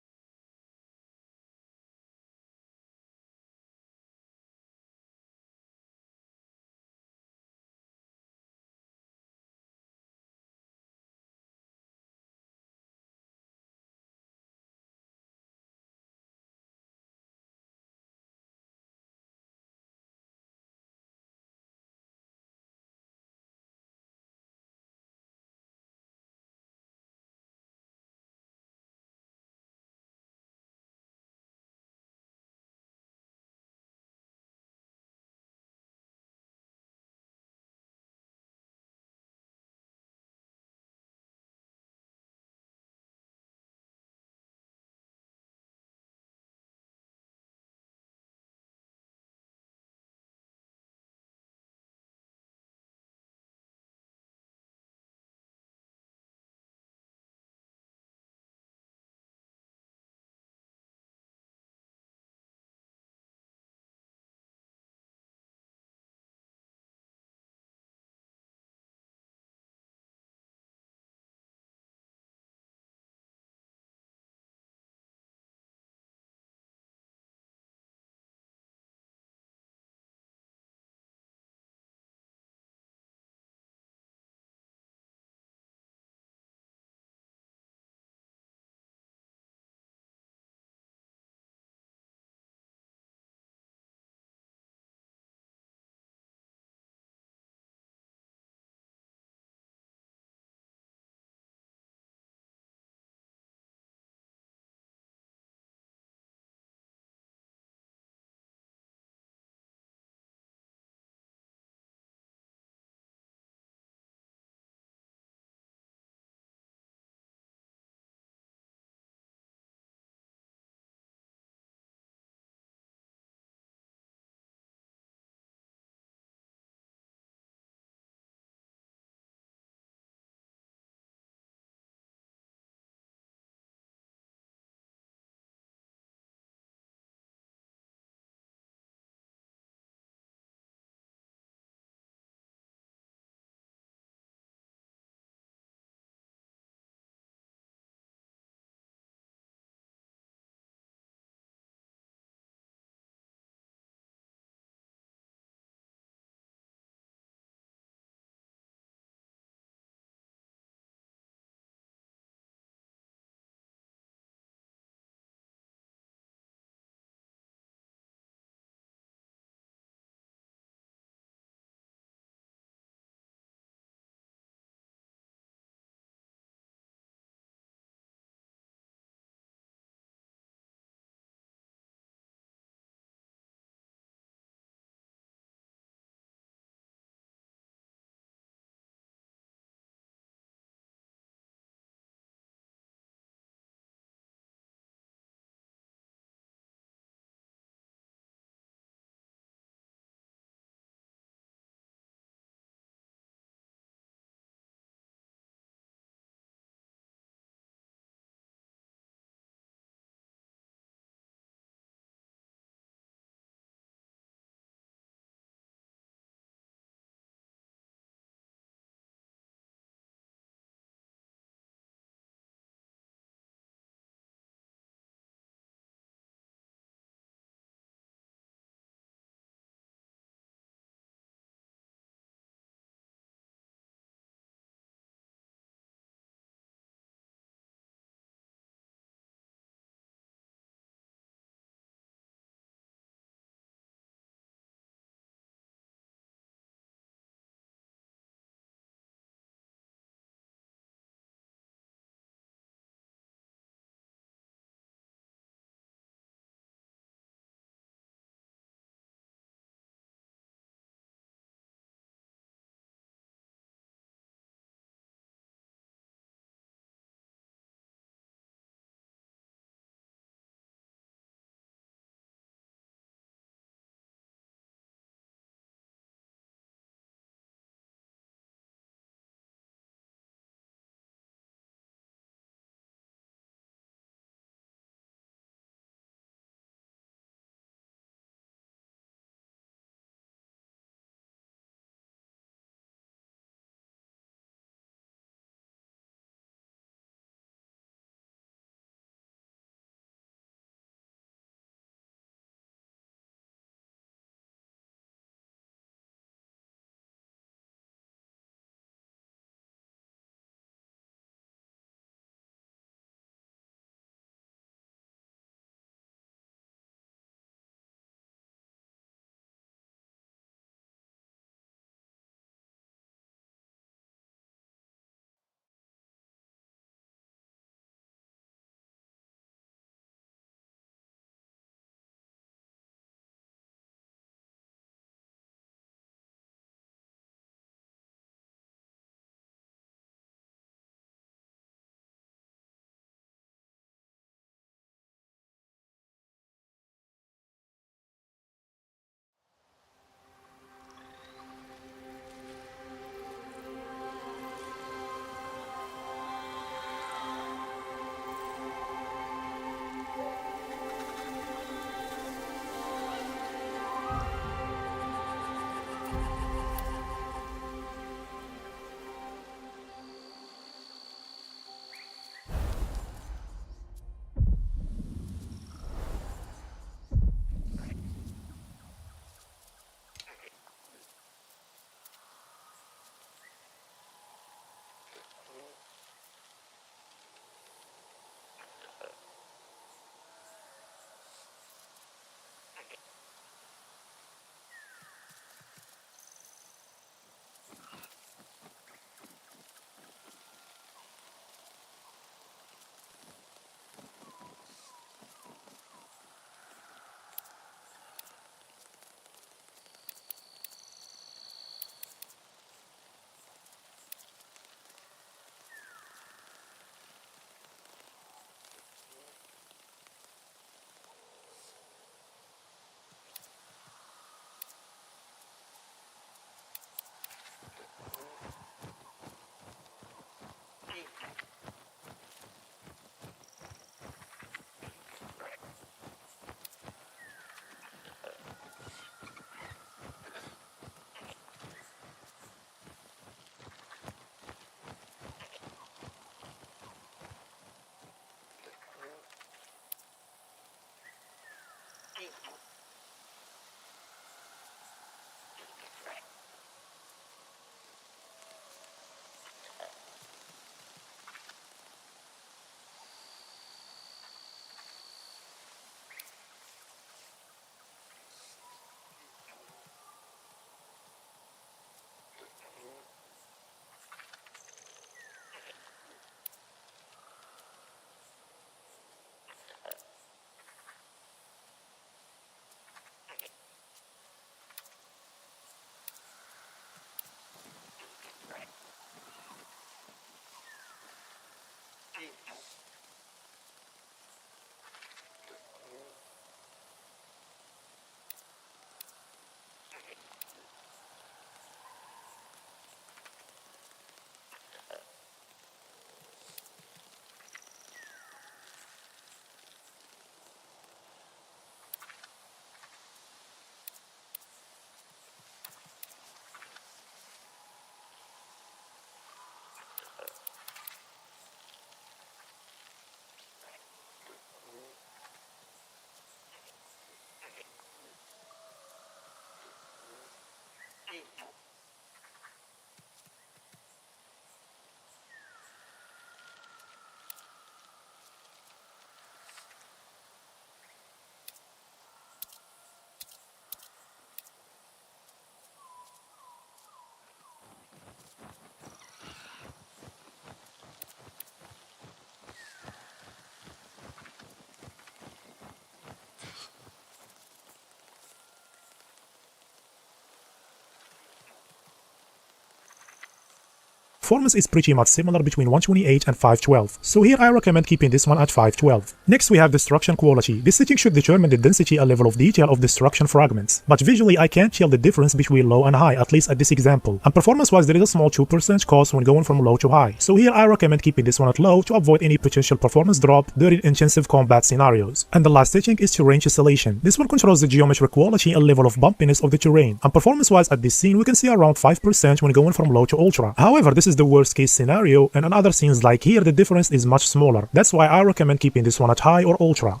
Performance is pretty much similar between 128 and 512, so here I recommend keeping this one at 512. Next we have destruction quality. This setting should determine the density and level of detail of destruction fragments, but visually I can't tell the difference between low and high, at least at this example. And performance wise there is a small 2% cost when going from low to high, so here I recommend keeping this one at low to avoid any potential performance drop during intensive combat scenarios. And the last setting is terrain tessellation. This one controls the geometric quality and level of bumpiness of the terrain, and performance wise at this scene we can see around 5% when going from low to ultra. However, this is the worst case scenario, and in other scenes like here the difference is much smaller. That's why I recommend keeping this one at high or ultra.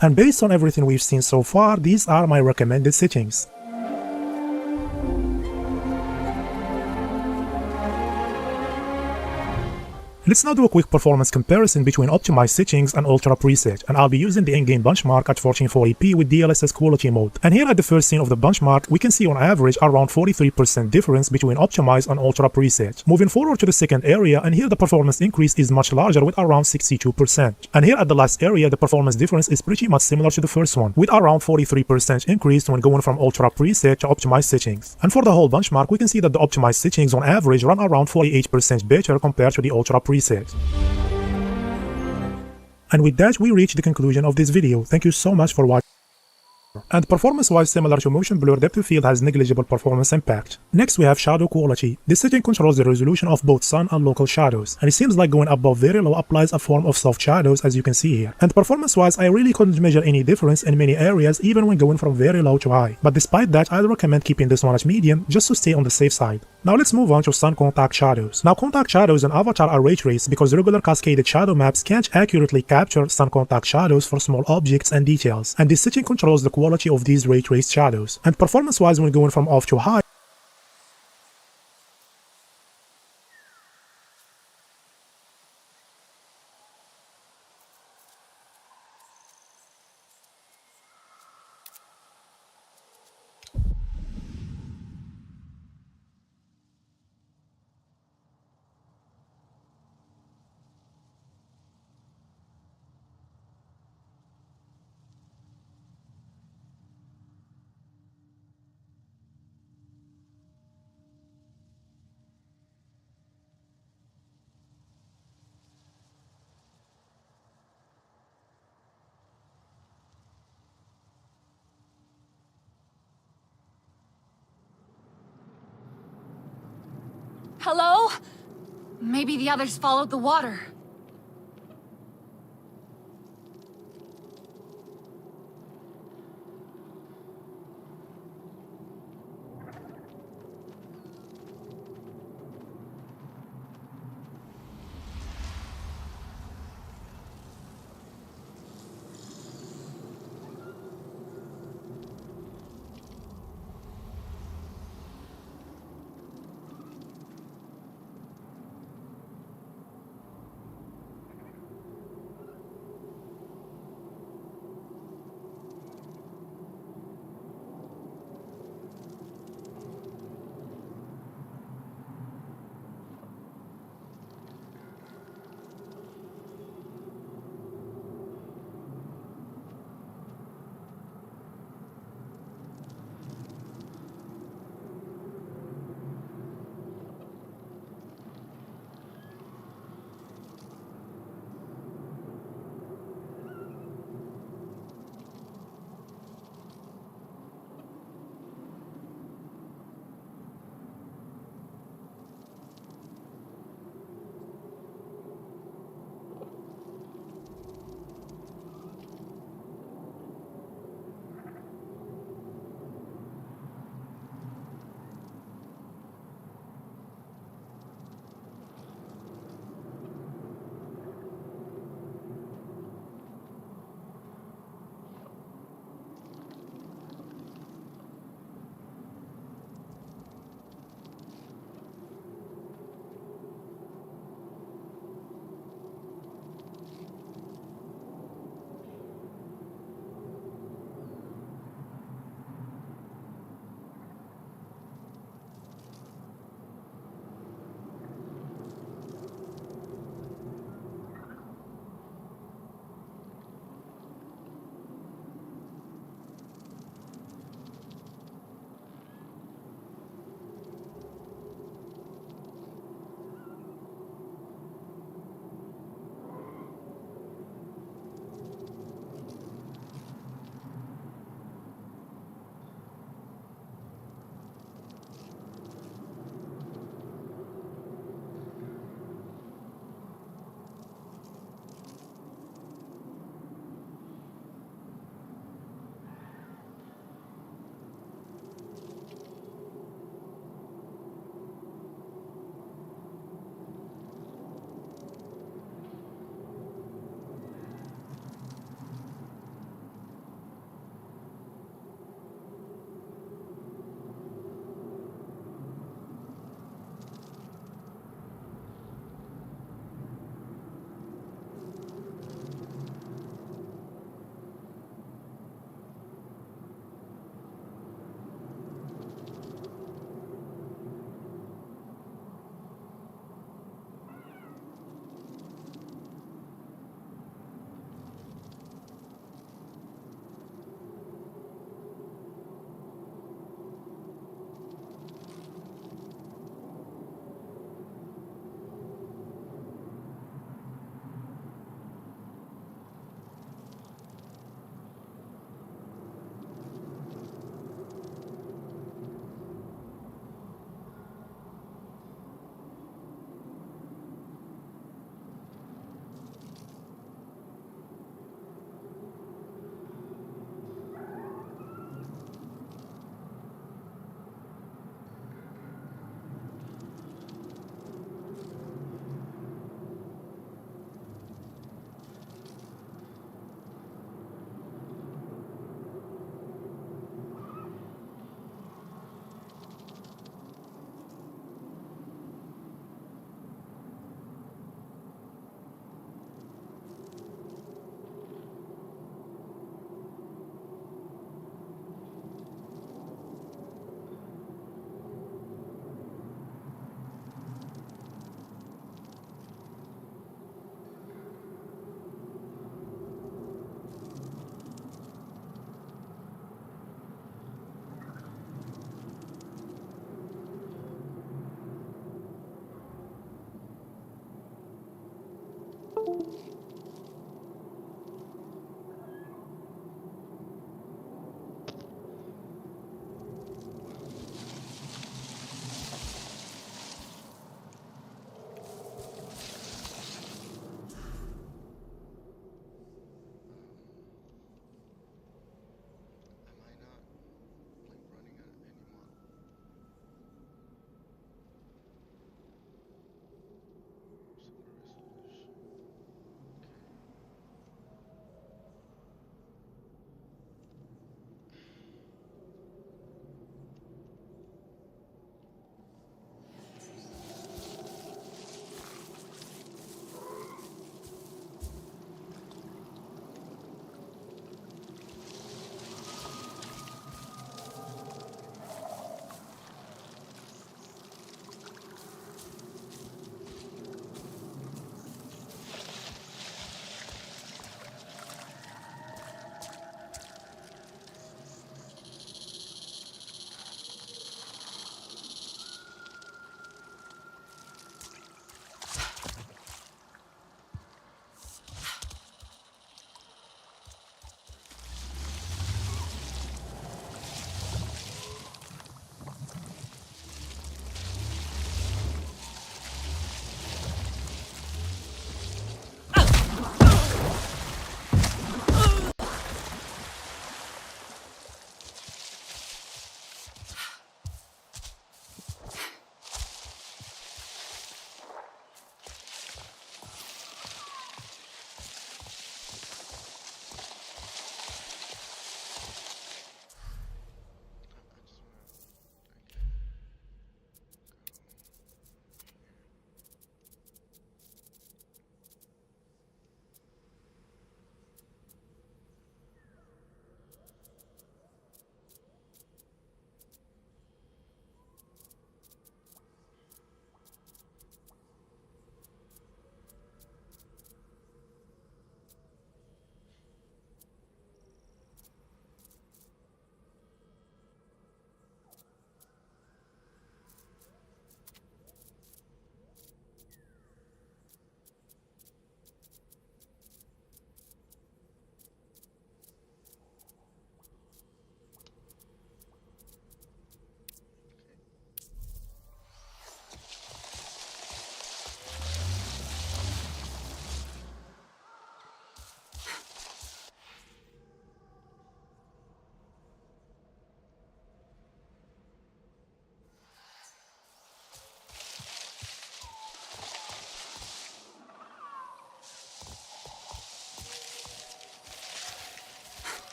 And based on everything we've seen so far, these are my recommended settings. Let's now do a quick performance comparison between optimized settings and ultra preset, and I'll be using the in-game benchmark at 1440p with DLSS quality mode. And here at the first scene of the benchmark, we can see on average around 43% difference between optimized and ultra preset. Moving forward to the second area, and here the performance increase is much larger with around 62%. And here at the last area, the performance difference is pretty much similar to the first one, with around 43% increase when going from ultra preset to optimized settings. And for the whole benchmark, we can see that the optimized settings on average run around 48% better compared to the ultra preset. And with that we reach the conclusion of this video. Thank you so much for watching. And performance-wise similar to motion blur, depth of field has negligible performance impact. Next we have shadow quality. This setting controls the resolution of both sun and local shadows, and it seems like going above very low applies a form of soft shadows as you can see here. And performance-wise I really couldn't measure any difference in many areas even when going from very low to high, but despite that I'd recommend keeping this one at medium just to stay on the safe side. Now let's move on to sun contact shadows. Now contact shadows in Avatar are ray traced because regular cascaded shadow maps can't accurately capture sun contact shadows for small objects and details, and this setting controls the quality of these ray traced shadows. And performance wise when going from off to high, Hello? Maybe the others followed the water.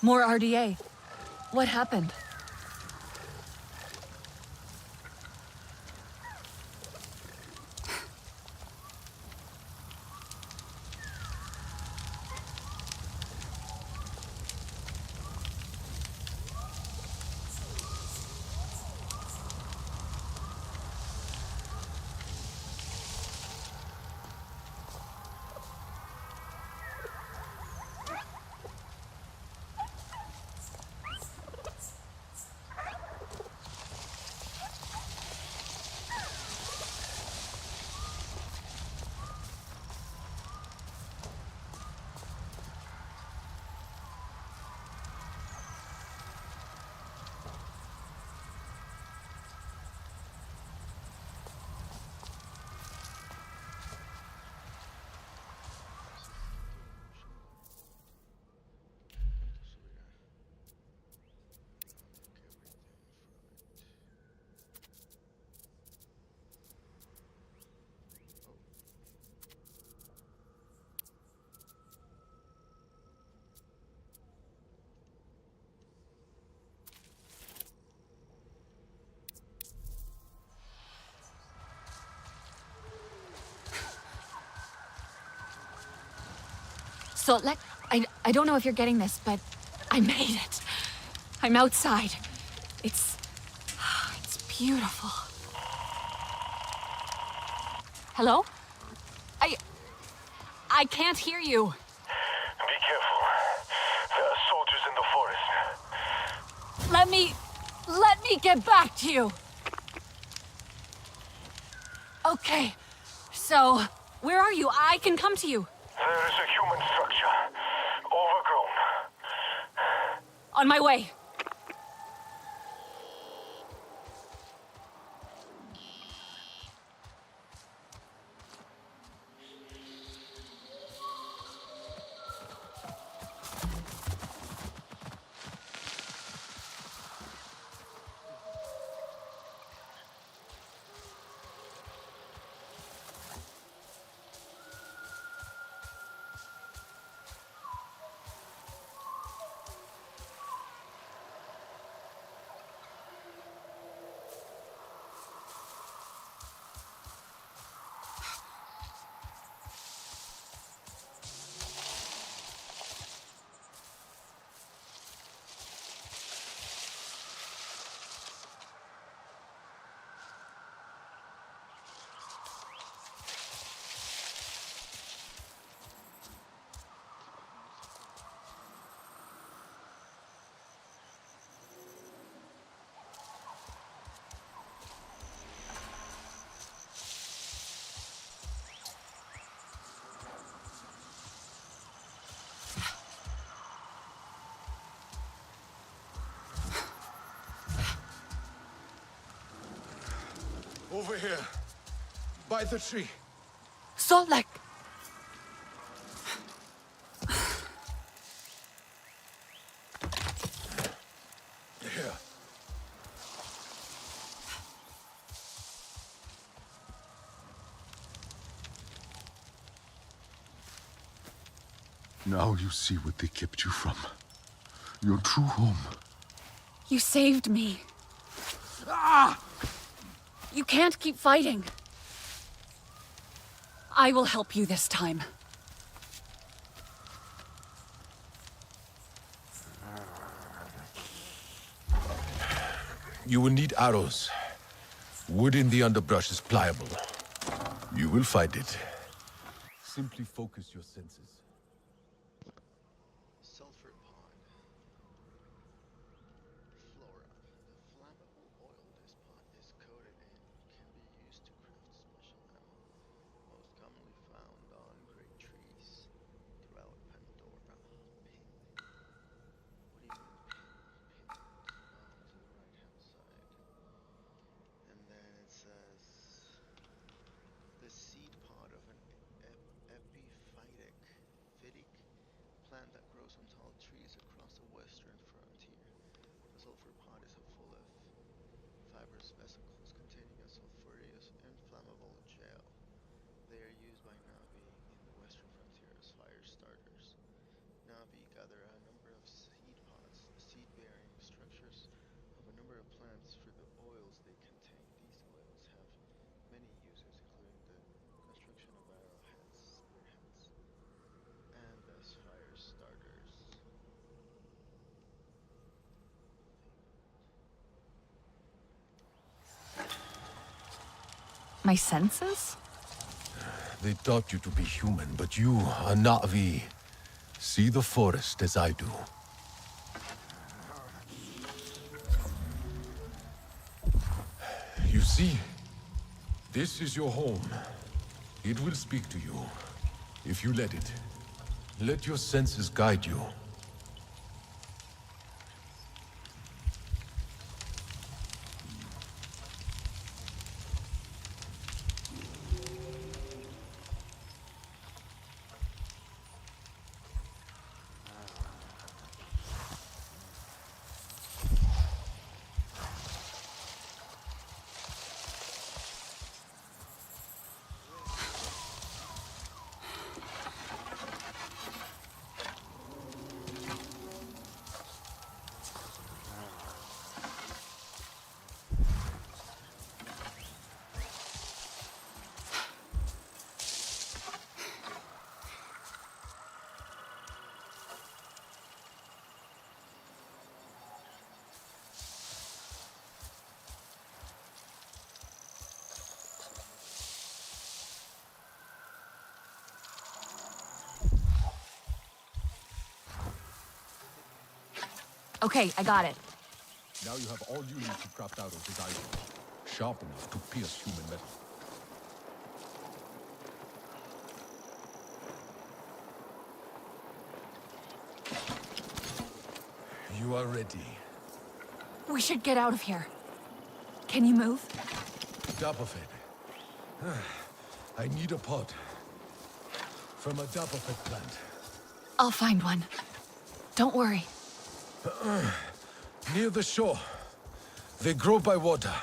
More RDA. What happened? So, like, I don't know if you're getting this, but I made it. I'm outside. It's beautiful. Hello? I can't hear you. Be careful. There are soldiers in the forest. Let me get back to you. Okay, so, where are you? I can come to you. There is a human structure. Overgrown. On my way. Over here. By the tree. Solek! Here. Now you see what they kept you from. Your true home. You saved me. Ah! You can't keep fighting. I will help you this time. You will need arrows. Wood in the underbrush is pliable. You will find it. Simply focus your senses. Sulfur pod. Flora. The flammable oil this pod is coated in can be used to craft special ammo, most commonly found on great trees throughout Pandora. Pin. What do you mean pin? Pinned. To the right hand side. And then it says the seed pod of an epiphytic plant that grows on tall trees across the western frontier. The sulfur pod is full of fibrous vesicles containing a sulfurous inflammable gel. They are used by Na'vi in the western frontier as fire starters. Na'vi gather a number of seed pods My senses? They taught you to be human, but you are not we. See the forest as I do. You see, this is your home. It will speak to you, if you let it. Let your senses guide you. Okay, I got it. Now you have all you need to craft out of this item. Sharp enough to pierce human metal. You are ready. We should get out of here. Can you move? Dapofed. I need a pot. From a Dapofed plant. I'll find one. Don't worry. Near the shore. They grow by water.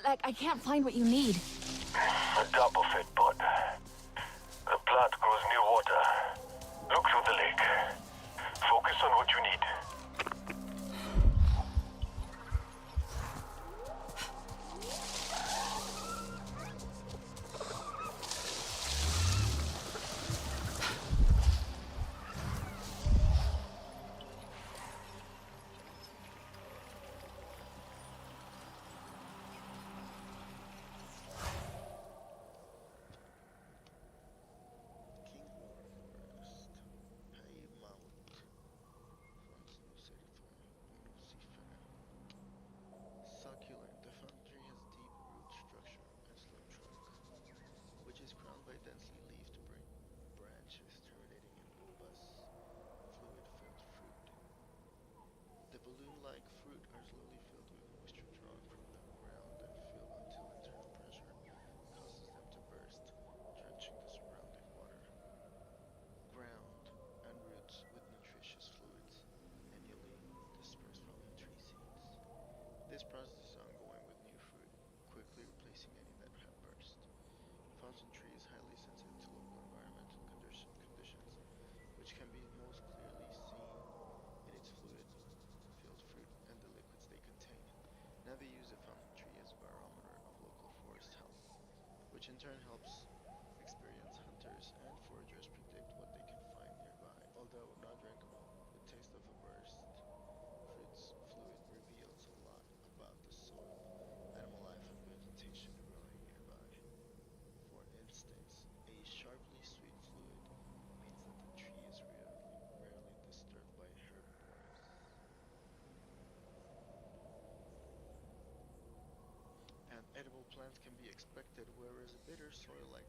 like, I can't find what you need. A drop of it, bud. The plant grows near water. Look through the lake. Focus on what you need. Succulent. The fallen tree has deep root structure and slow trunk, which is crowned by densely leafed branches terminating in bulbous, fluid-filled fruit. The balloon-like fruit are slowly filled with moisture drawn from the ground and fill until internal pressure causes them to burst, drenching the surrounding water. Ground and roots with nutritious fluids annually dispersed from the tree seeds. This process is ongoing with new fruit, quickly replacing any that have burst. Fountain tree is highly sensitive to local environmental conditions, which can be most clearly seen in its fluid-filled fruit and the liquids they contain. Navi use the fountain tree as a barometer of local forest health, which in turn helps experienced hunters and foragers predict what they can find nearby. Although not drinkable, the taste of a burst fruit's fluid reveals a lot about the soil, animal life, and vegetation growing nearby. For instance, a sharply sweet fluid means that the tree is rarely disturbed by herbivores. And edible plants can be expected, whereas a bitter soil like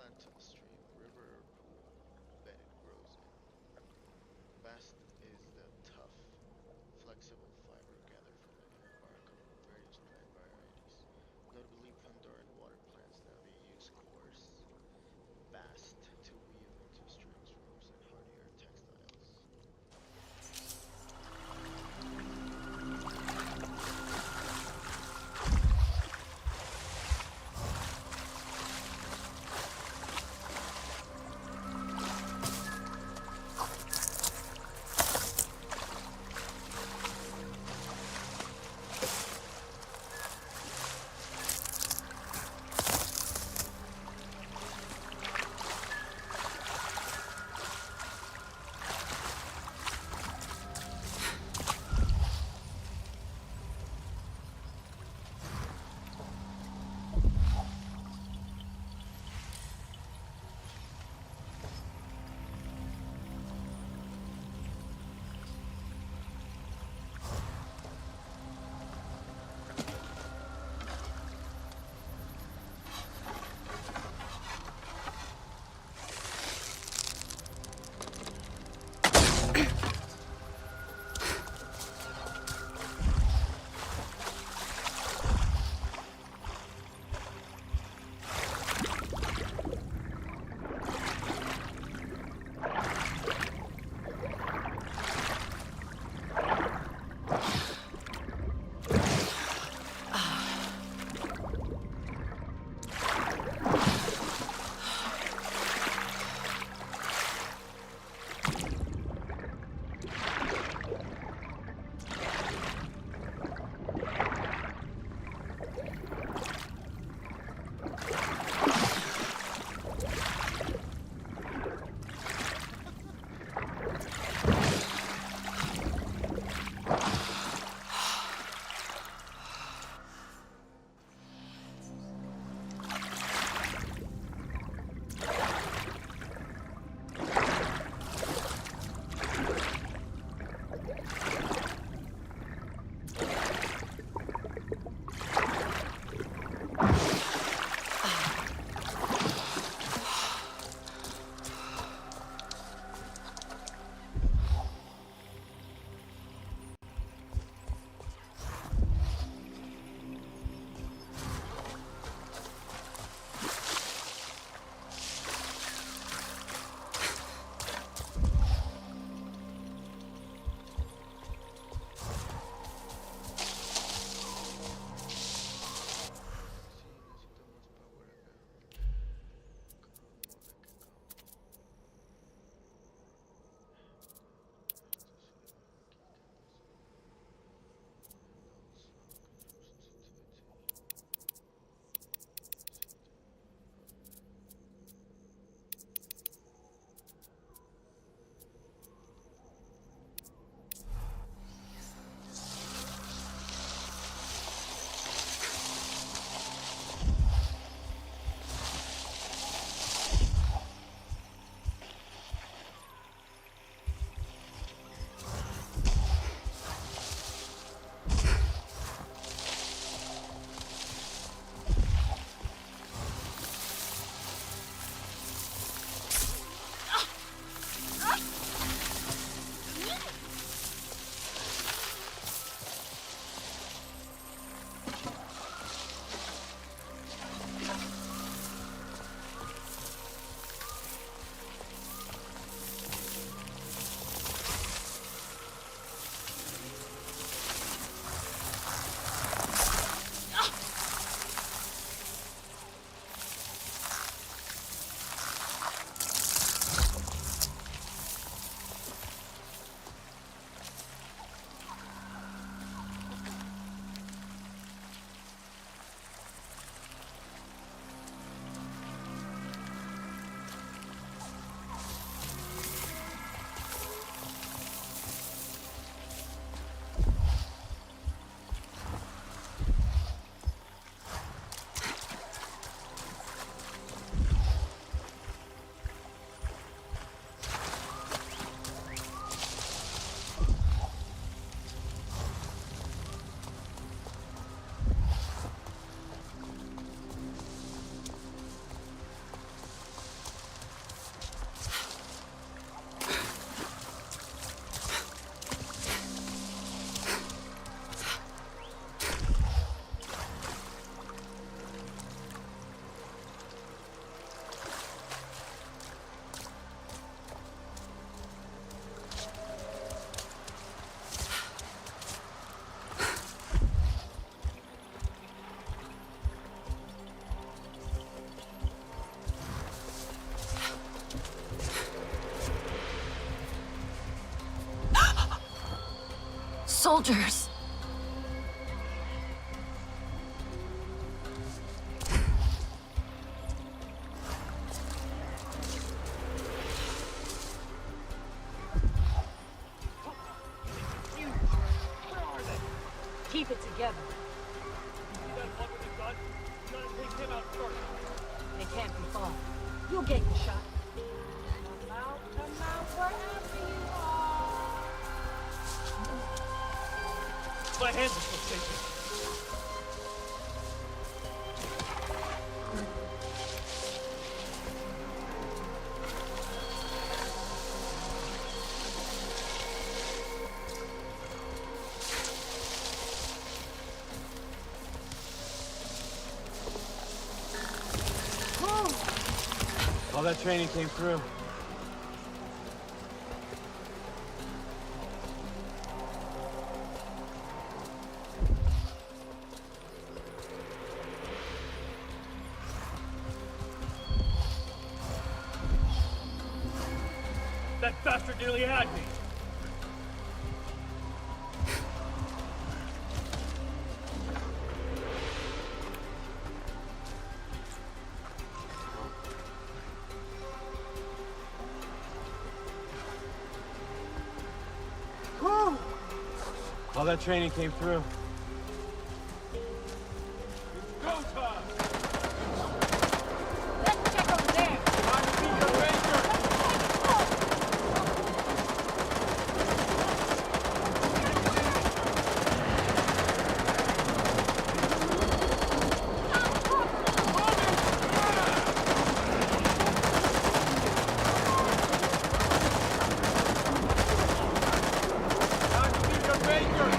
plant to the stream, river or pool, bed it grows in. Bast is the tough, flexible fiber gathered from the inner bark of various plant varieties. Notably, Pandoran water plants Navi use coarse bast to weave into strings, ropes, and hardier textiles. soldiers. Keep it together. They can't be far. You'll get your shot. Come out, wherever you are. My hands are so shaky. All that training came through. That bastard nearly had me. All that training came through. It's go time! Let's check over there. Time to be your ranger! Time to be your ranger!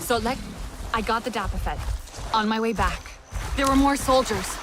So, I got the Dapafed. On my way back, there were more soldiers.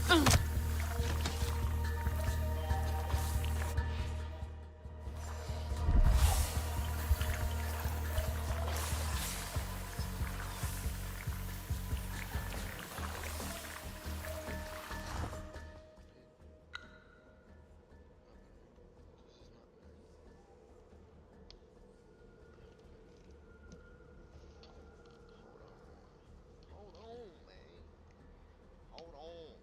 Hold on, man. Hold on.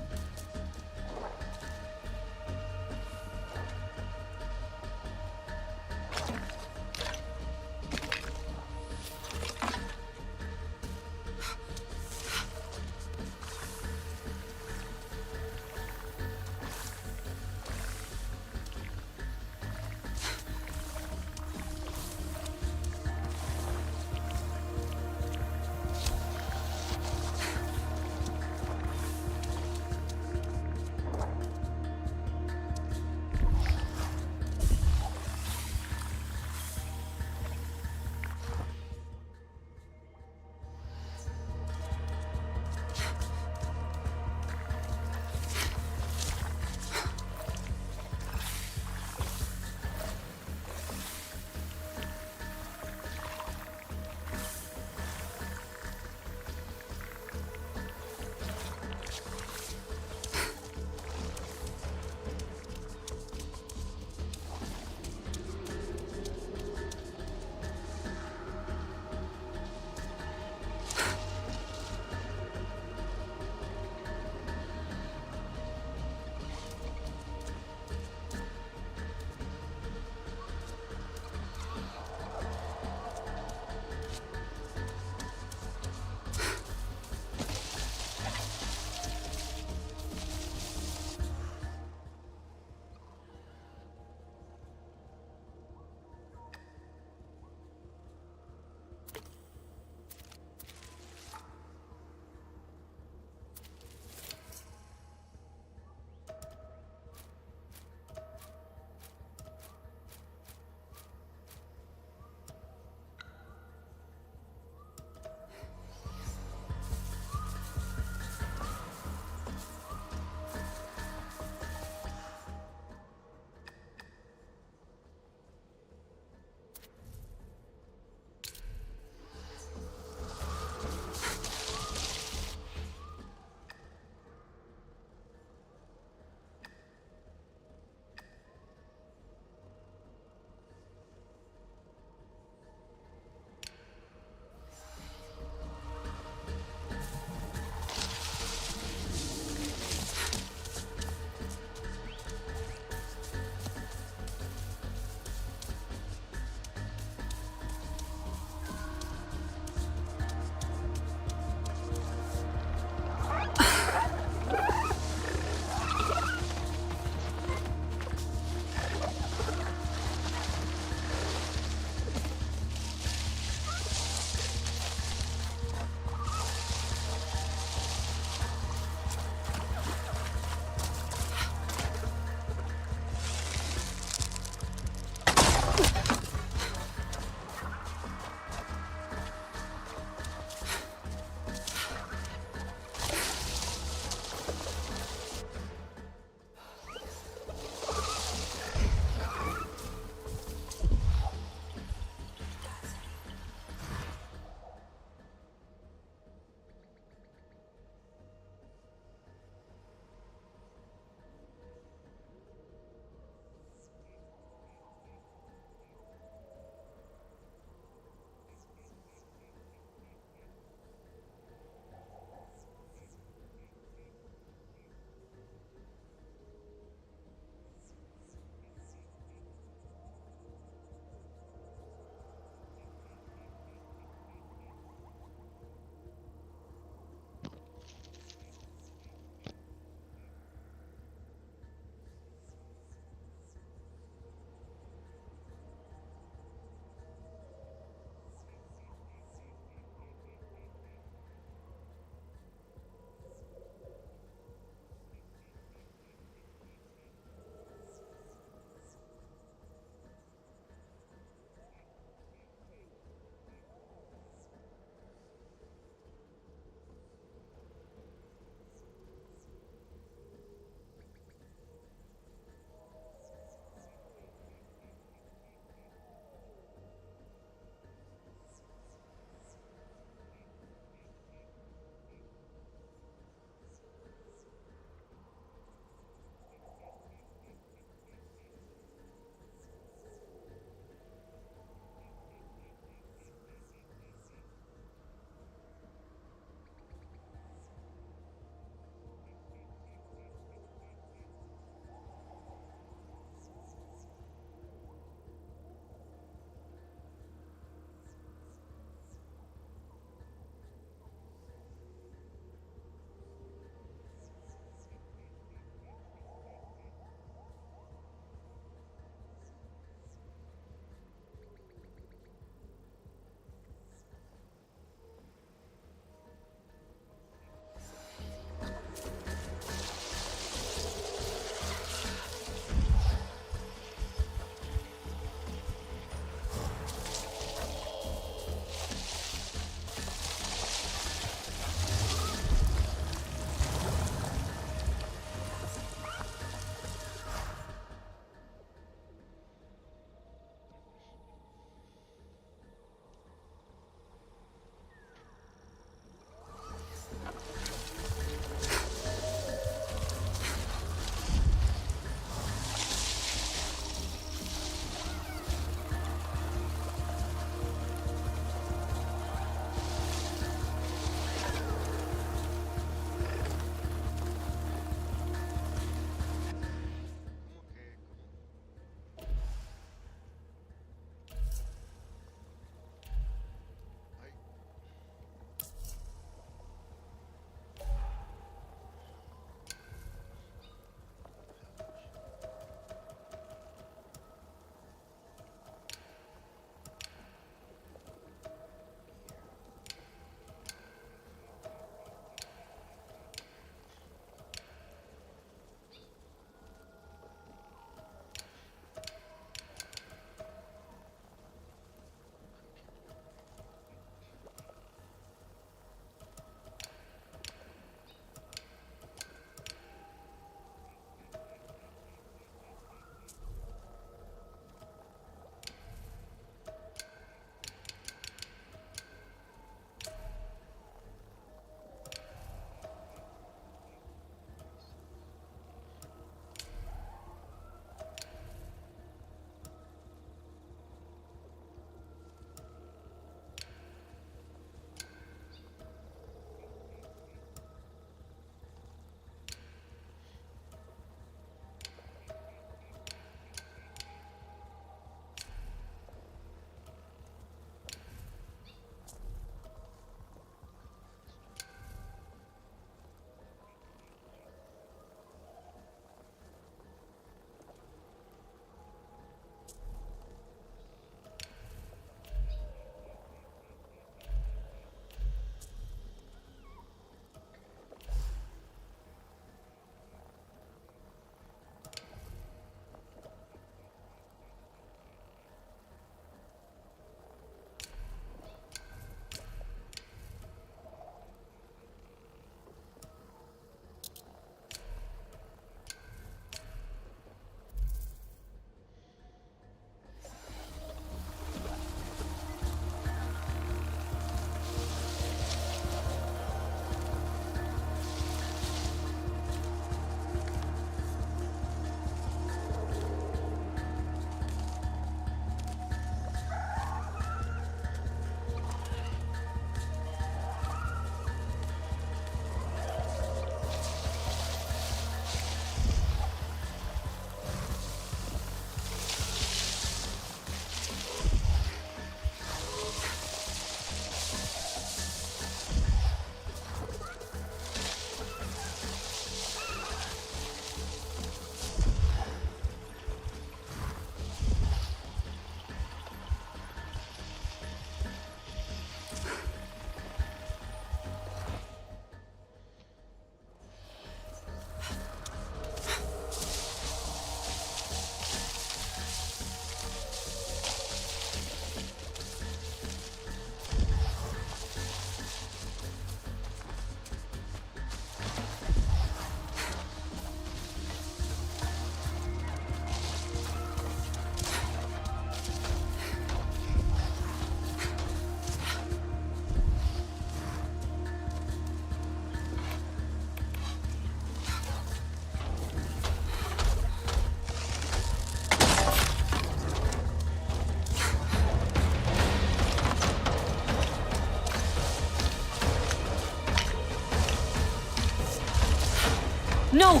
No!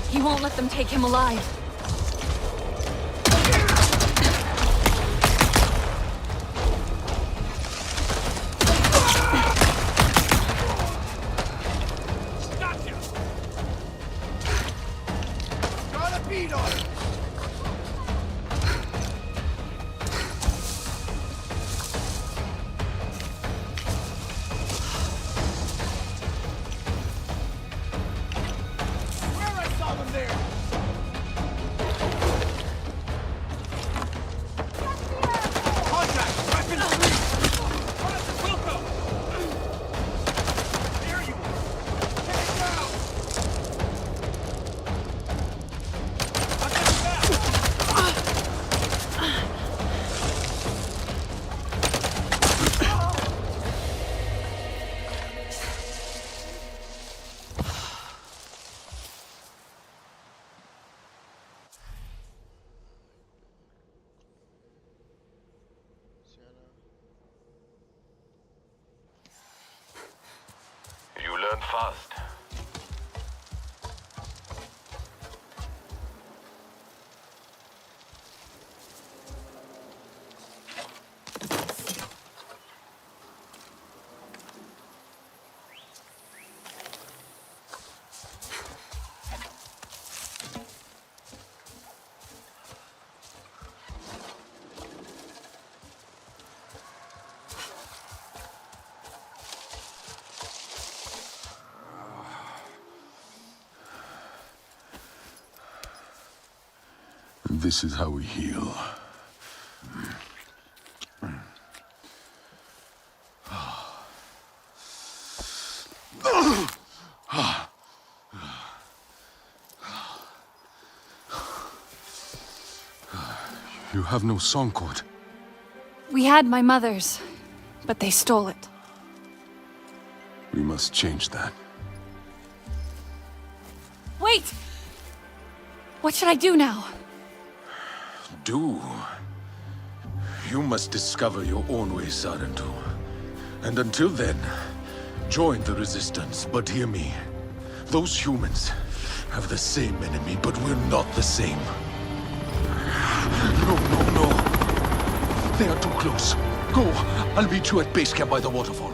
He won't let them take him alive. Gotcha! Got a beat on it! You learn fast. This is how we heal. You have no song cord. We had my mother's, but they stole it. We must change that. Wait! What should I do now? Do? You must discover your own way, Sarentu. And until then, join the Resistance. But hear me. Those humans have the same enemy, but we're not the same. No, no, no. They are too close. Go. I'll meet you at base camp by the waterfall.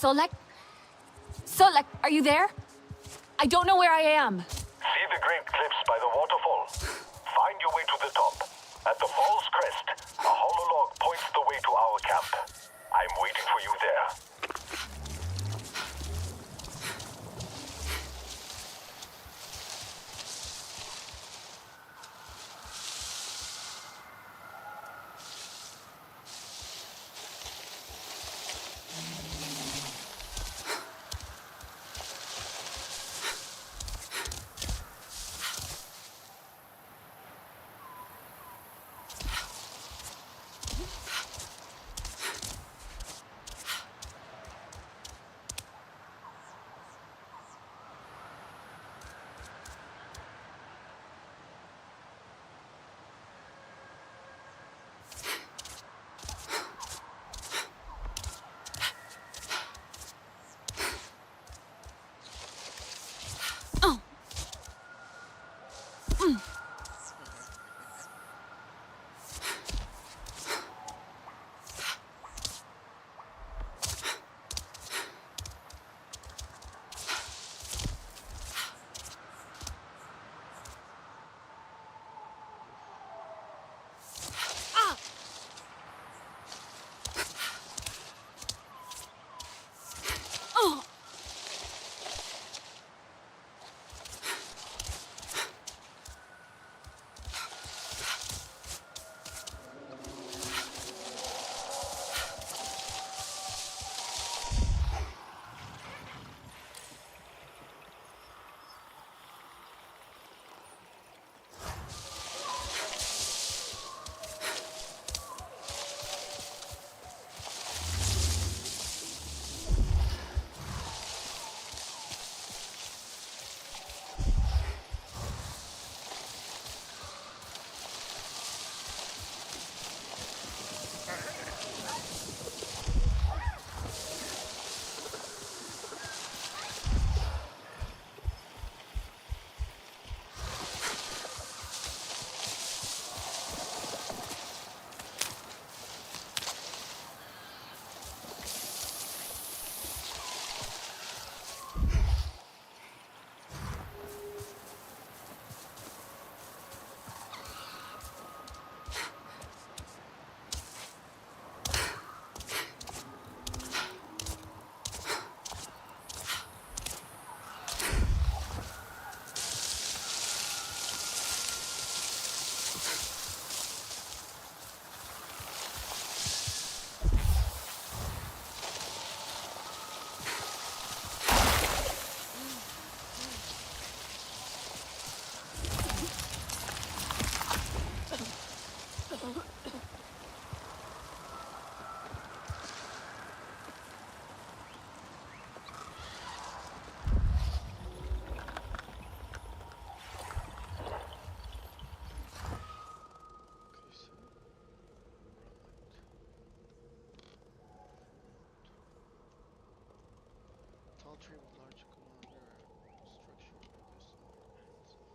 Solek, are you there? I don't know where I am. See the great cliffs by the waterfall? Find your way to the top. At the fall's crest, a hollow log points the way to our camp. I'm waiting for you there. Tall tree with large commander structure focused on ends of branches.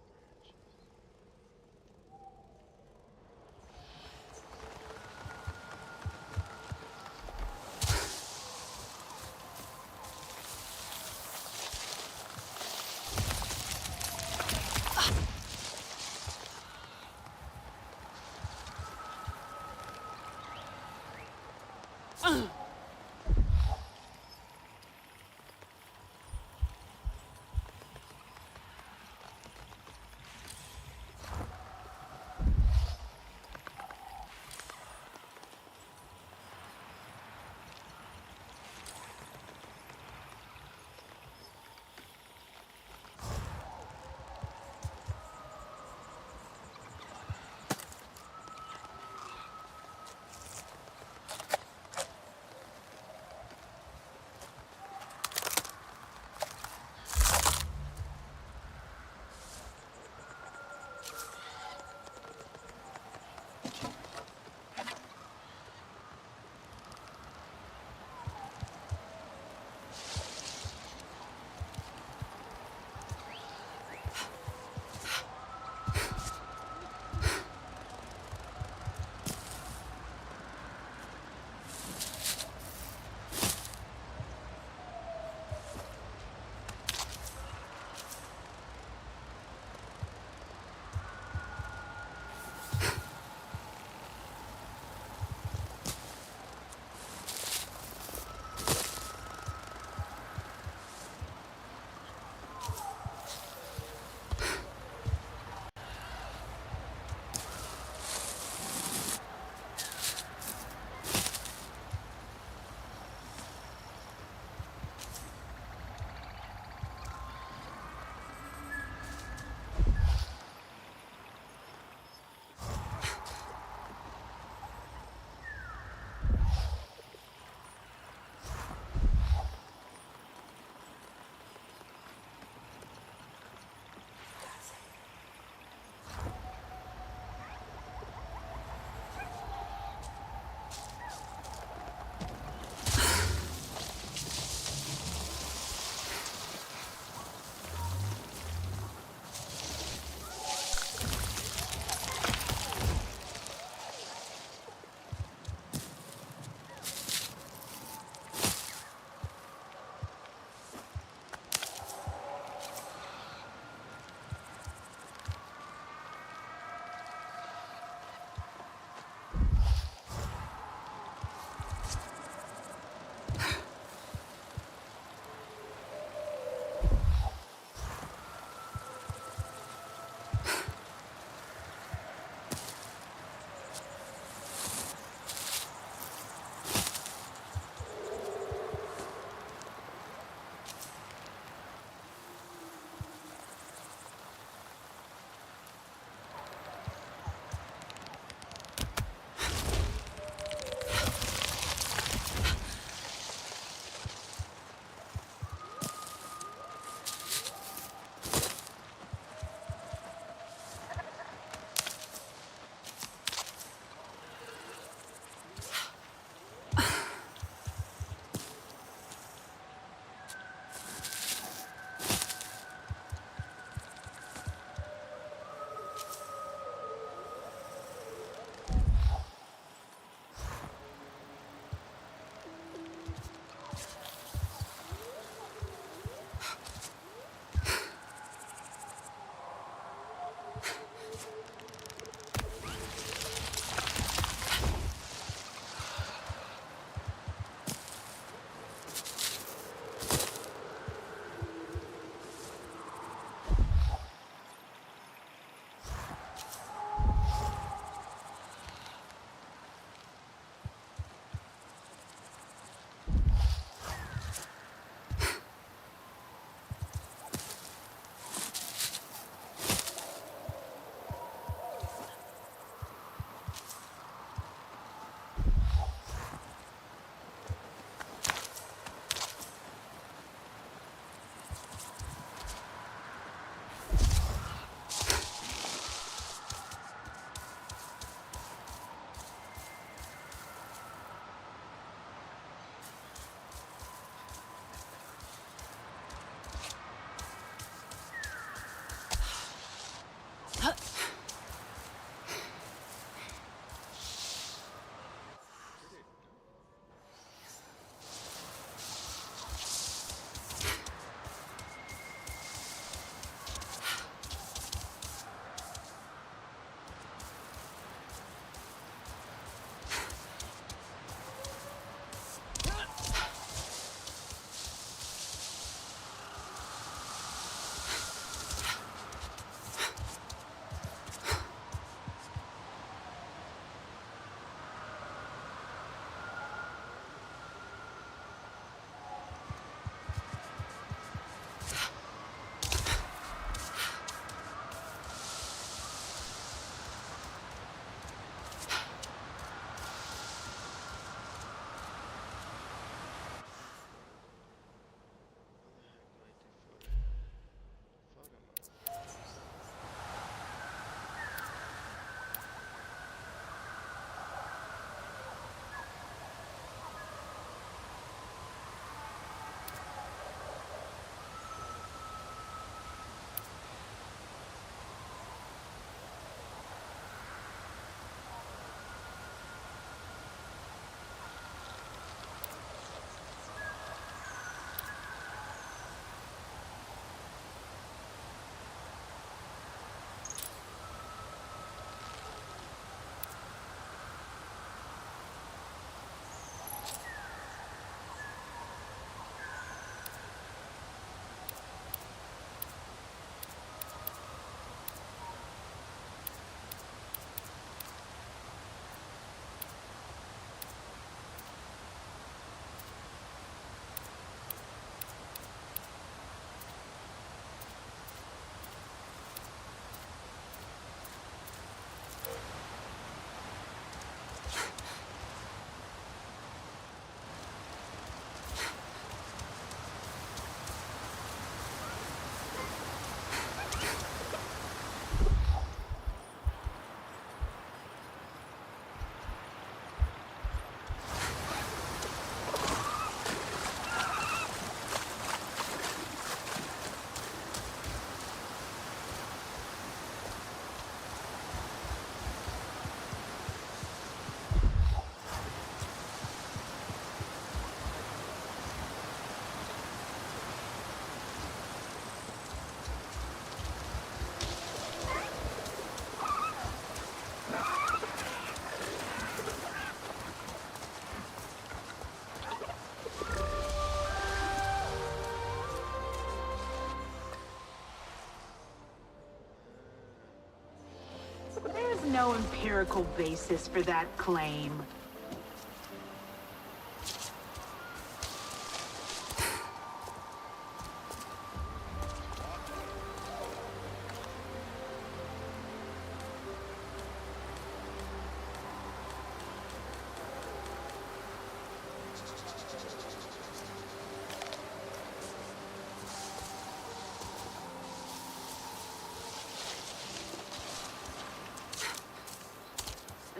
no empirical basis for that claim.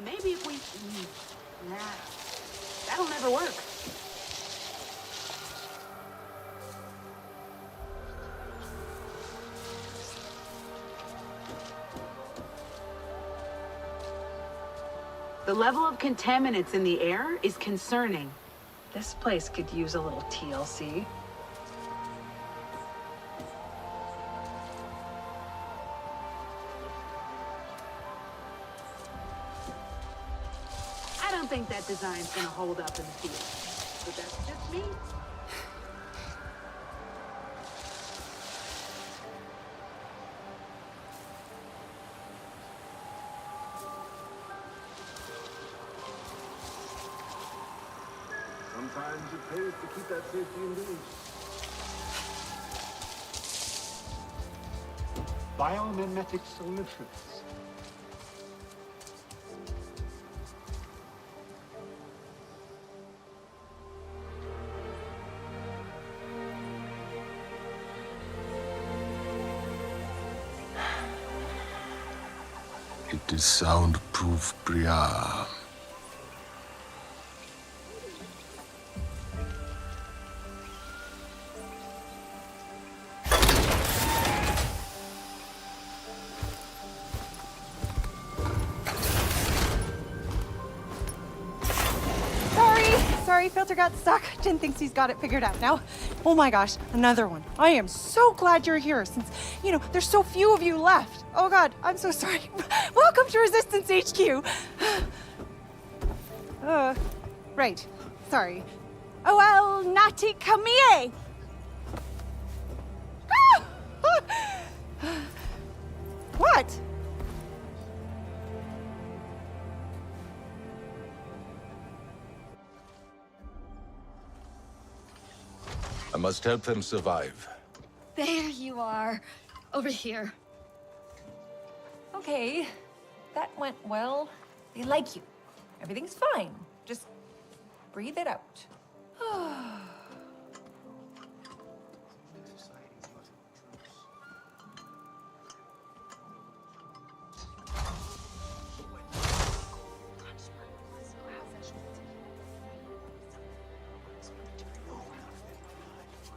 Maybe if we... Nah, that'll never work. The level of contaminants in the air is concerning. This place could use a little TLC. I don't think that design's gonna hold up in the field, but that's just me. Sometimes it pays to keep that safety engaged. Biomimetic solutions. It is soundproof, Bria. Sorry, filter got stuck. Jin thinks he's got it figured out now. Oh my gosh, another one. I am so glad you're here since, there's so few of you left. Oh god, I'm so sorry. Welcome to Resistance HQ. Right. Sorry. Oh well, Nati Kamie. What? I must help them survive. There you are. Over here. Okay, that went well. They like you. Everything's fine. Just breathe it out.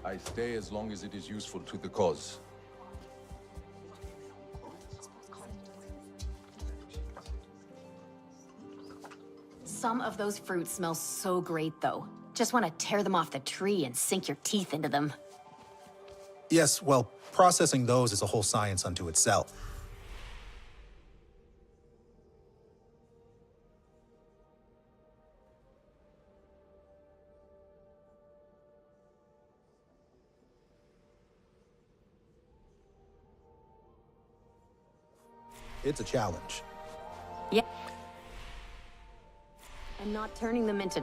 I stay as long as it is useful to the cause. Some of those fruits smell so great, though. Just want to tear them off the tree and sink your teeth into them. Yes, well, processing those is a whole science unto itself. It's a challenge. Yeah. And not turning them into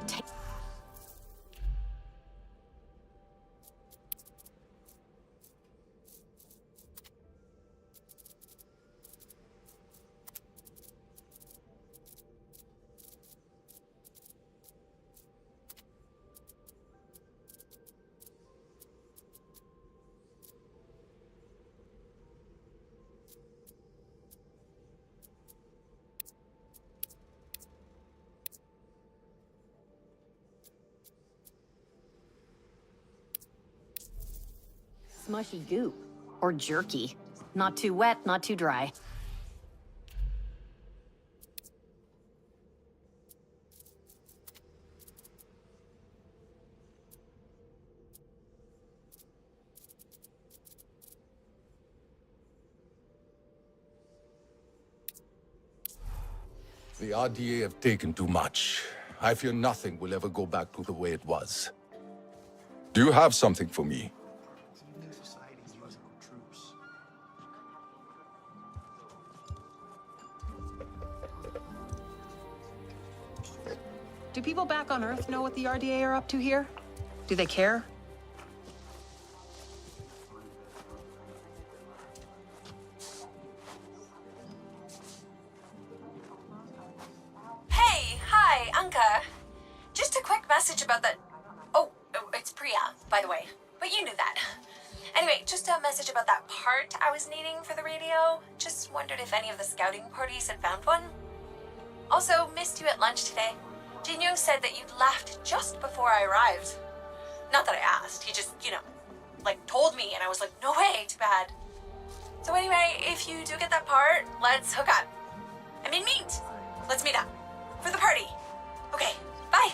smushy goop. Or jerky. Not too wet, not too dry. The RDA have taken too much. I fear nothing will ever go back to the way it was. Do you have something for me? Do people back on Earth know what the RDA are up to here? Do they care? Hey, hi, Anka. Just a quick message about the... Oh, it's Priya, by the way. But you knew that. Anyway, just a message about that part I was needing for the radio. Just wondered if any of the scouting parties had found one. Also, missed you at lunch today. Jinyoung said that you'd left just before I arrived. Not that I asked, he just, told me, and I was like, no way, too bad. So anyway, if you do get that part, let's hook up. I mean meet. Let's meet up. For the party. Okay, bye.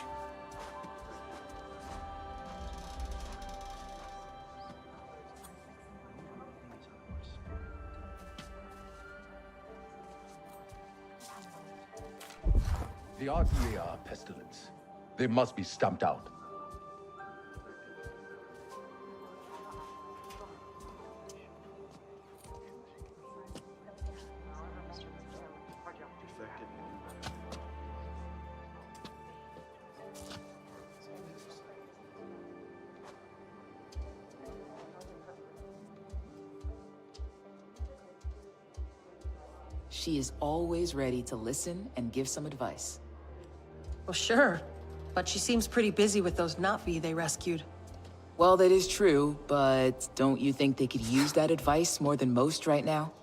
The RDA are a pestilence. They must be stamped out. She is always ready to listen and give some advice. Well, sure. But she seems pretty busy with those Na'vi they rescued. Well, that is true, but don't you think they could use that advice more than most right now?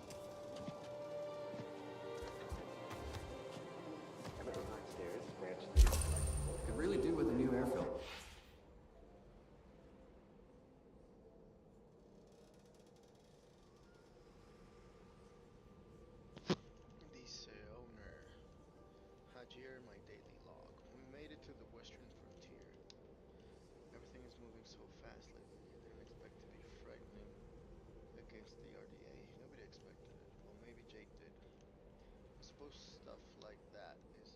Could really do with a new airfield. My daily log. We made it to the western frontier. Everything is moving so fast lately. I didn't expect to be frightening against the RDA. Nobody expected it. Well, maybe Jake did. I suppose stuff like that is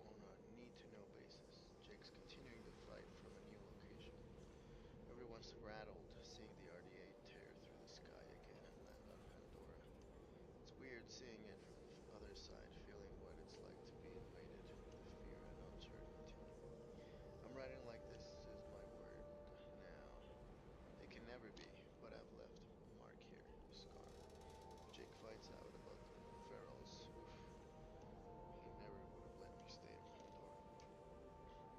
on a need-to-know basis. Jake's continuing the fight from a new location. Everyone's rattled seeing the RDA tear through the sky again and land on Pandora. It's weird seeing it from the other side, feeling what it's like to be invaded with fear and uncertainty. I'm writing like this is my word now. It can never be, but I've left a mark here, a scar. Jake finds out about the ferals. Oof. He never would have let me stay in Pandora.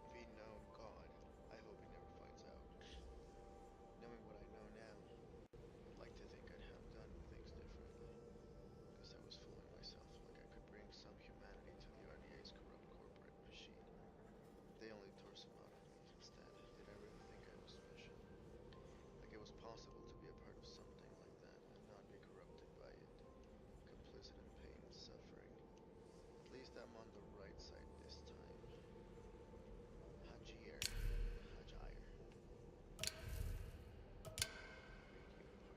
If he'd known God, I hope he never finds out. Knowing what I know now, I'd like to think I'd have done things differently. Guess I was fooling myself, like I could bring some humanity to the RDA's corrupt corporate machine. They only tore some out of me instead. Did I really think I was special? Like it was possible to be a part of something like that and not be corrupted by it. Complicit in pain and suffering. At least I'm on the right side this time. Hajir. Hajir.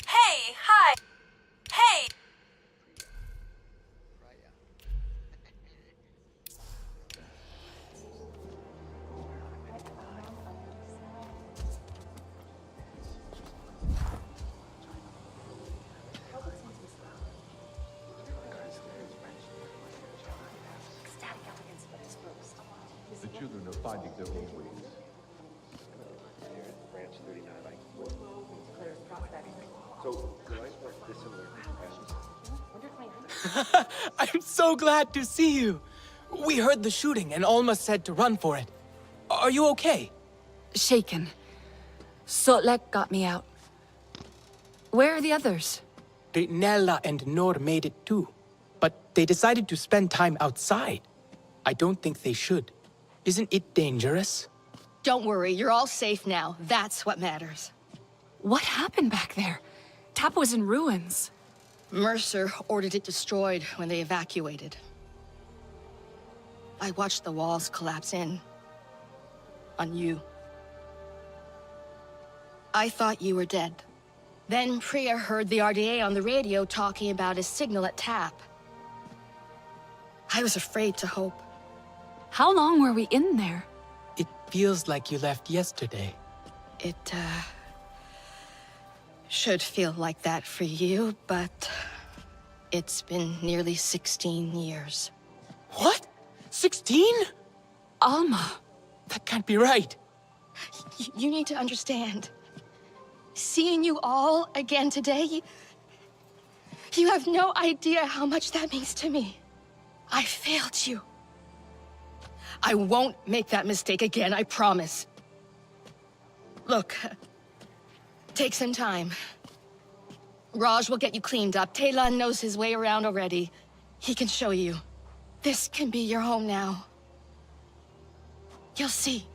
Hey, hi. Hey. Priya. The children are finding their own ways. Branch 39. So, the lights were dissimilar I'm so glad to see you. We heard the shooting and Alma said to run for it. Are you okay? Shaken. Sotlek got me out. Where are the others? Nella and Nor made it too. But they decided to spend time outside. I don't think they should. Isn't it dangerous? Don't worry, you're all safe now. That's what matters. What happened back there? Tap was in ruins. Mercer ordered it destroyed when they evacuated. I watched the walls collapse in. On you. I thought you were dead. Then Priya heard the RDA on the radio talking about a signal at Tap. I was afraid to hope. How long were we in there? It feels like you left yesterday. It, should feel like that for you, but it's been nearly 16 years. What? 16? Alma. That can't be right. You need to understand. Seeing you all again today, you have no idea how much that means to me. I failed you. I won't make that mistake again, I promise. Look, take some time. Raj will get you cleaned up. Talon knows his way around already. He can show you. This can be your home now. You'll see.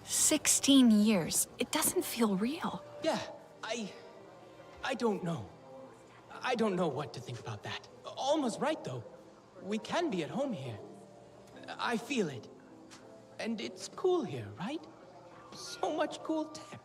"16 years. It doesn't feel real." Yeah, I don't know. I don't know what to think about that. Almost right, though. We can be at home here. I feel it. And it's cool here, right? So much cool tech.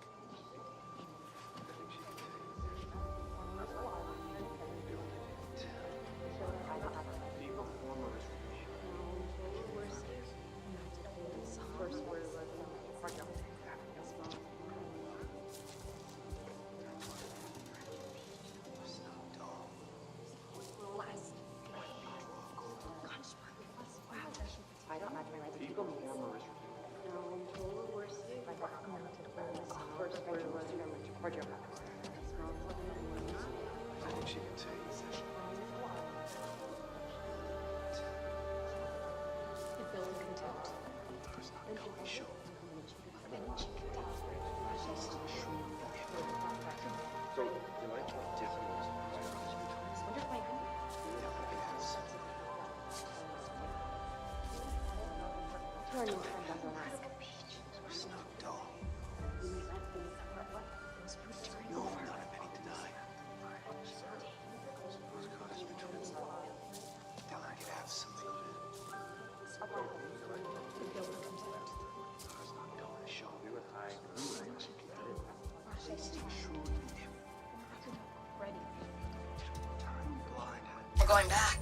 We're going back.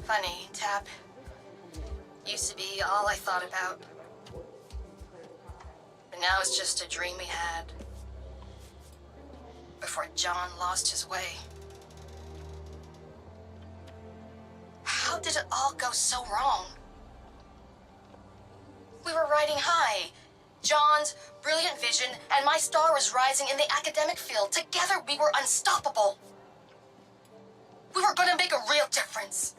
Funny, Tap. Used to be all I thought about. But now it's just a dream we had. Before John lost his way. How did it all go so wrong? We were riding high. John's brilliant vision and my star was rising in the academic field. Together we were unstoppable. We were gonna make a real difference.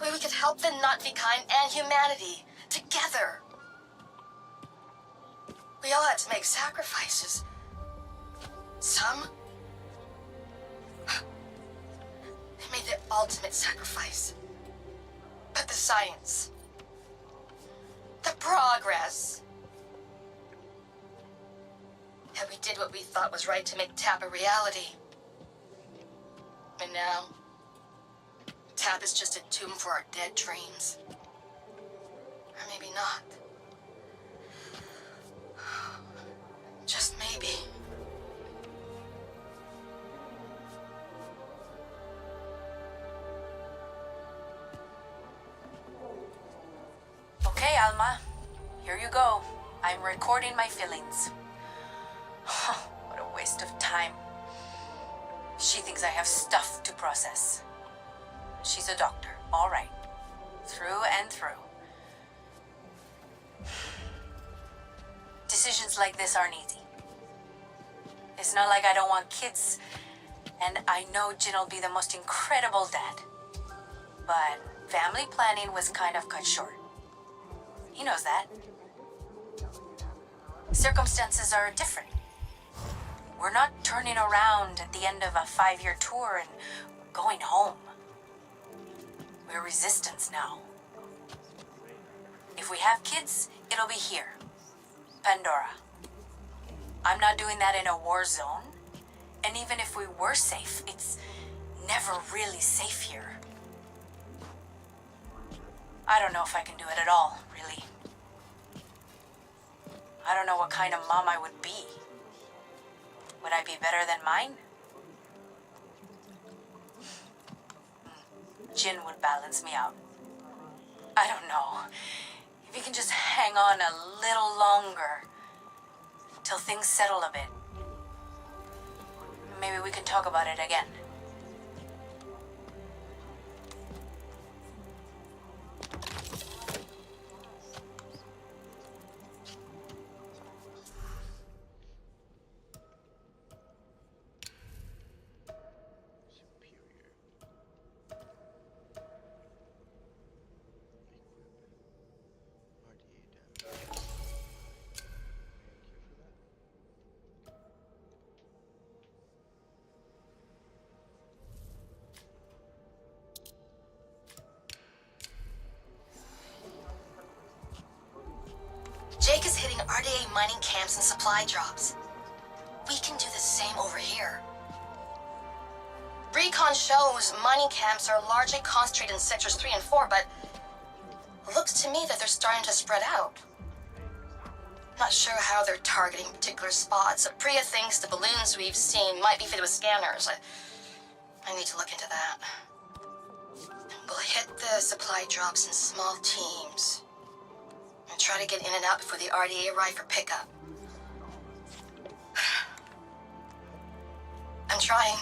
We could help the not-be-kind and humanity together. We all had to make sacrifices. Some they made the ultimate sacrifice. But the science, the progress, and we did what we thought was right to make TAP a reality. And now, TAP is just a tomb for our dead dreams. Or maybe not. Just maybe. Okay, Alma. Here you go. I'm recording my feelings. What a waste of time. She thinks I have stuff to process. She's a doctor, all right. Through and through. Decisions like this aren't easy. It's not like I don't want kids, and I know Jin'll be the most incredible dad. But family planning was kind of cut short. He knows that. Circumstances are different. We're not turning around at the end of a 5-year tour and going home. We're resistance now. If we have kids, it'll be here. Pandora. I'm not doing that in a war zone. And even if we were safe, it's never really safe here. I don't know if I can do it at all, really. I don't know what kind of mom I would be. Would I be better than mine? Jin would balance me out. I don't know. If you can just hang on a little longer till things settle a bit. Maybe we can talk about it again. Jake is hitting RDA mining camps and supply drops. We can do the same over here. Recon shows mining camps are largely concentrated in sectors 3 and 4, but it looks to me that they're starting to spread out. Not sure how they're targeting particular spots. Priya thinks the balloons we've seen might be fitted with scanners. I need to look into that. We'll hit the supply drops in small teams and try to get in and out before the RDA arrive for pickup. I'm trying.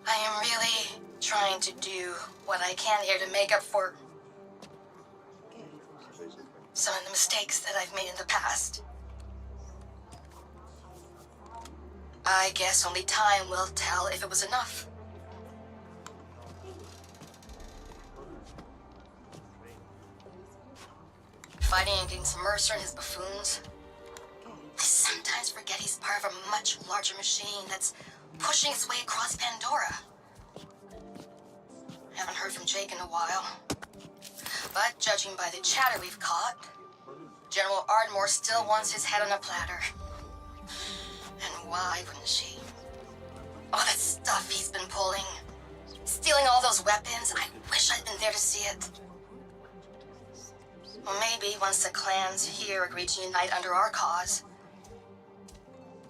I am really trying to do what I can here to make up for some of the mistakes that I've made in the past. I guess only time will tell if it was enough. Fighting against Mercer and his buffoons. I sometimes forget he's part of a much larger machine that's pushing its way across Pandora. I haven't heard from Jake in a while. But judging by the chatter we've caught, General Ardmore still wants his head on a platter. And why wouldn't she? All that stuff he's been pulling. Stealing all those weapons. I wish I'd been there to see it. Well, maybe once the clans here agree to unite under our cause,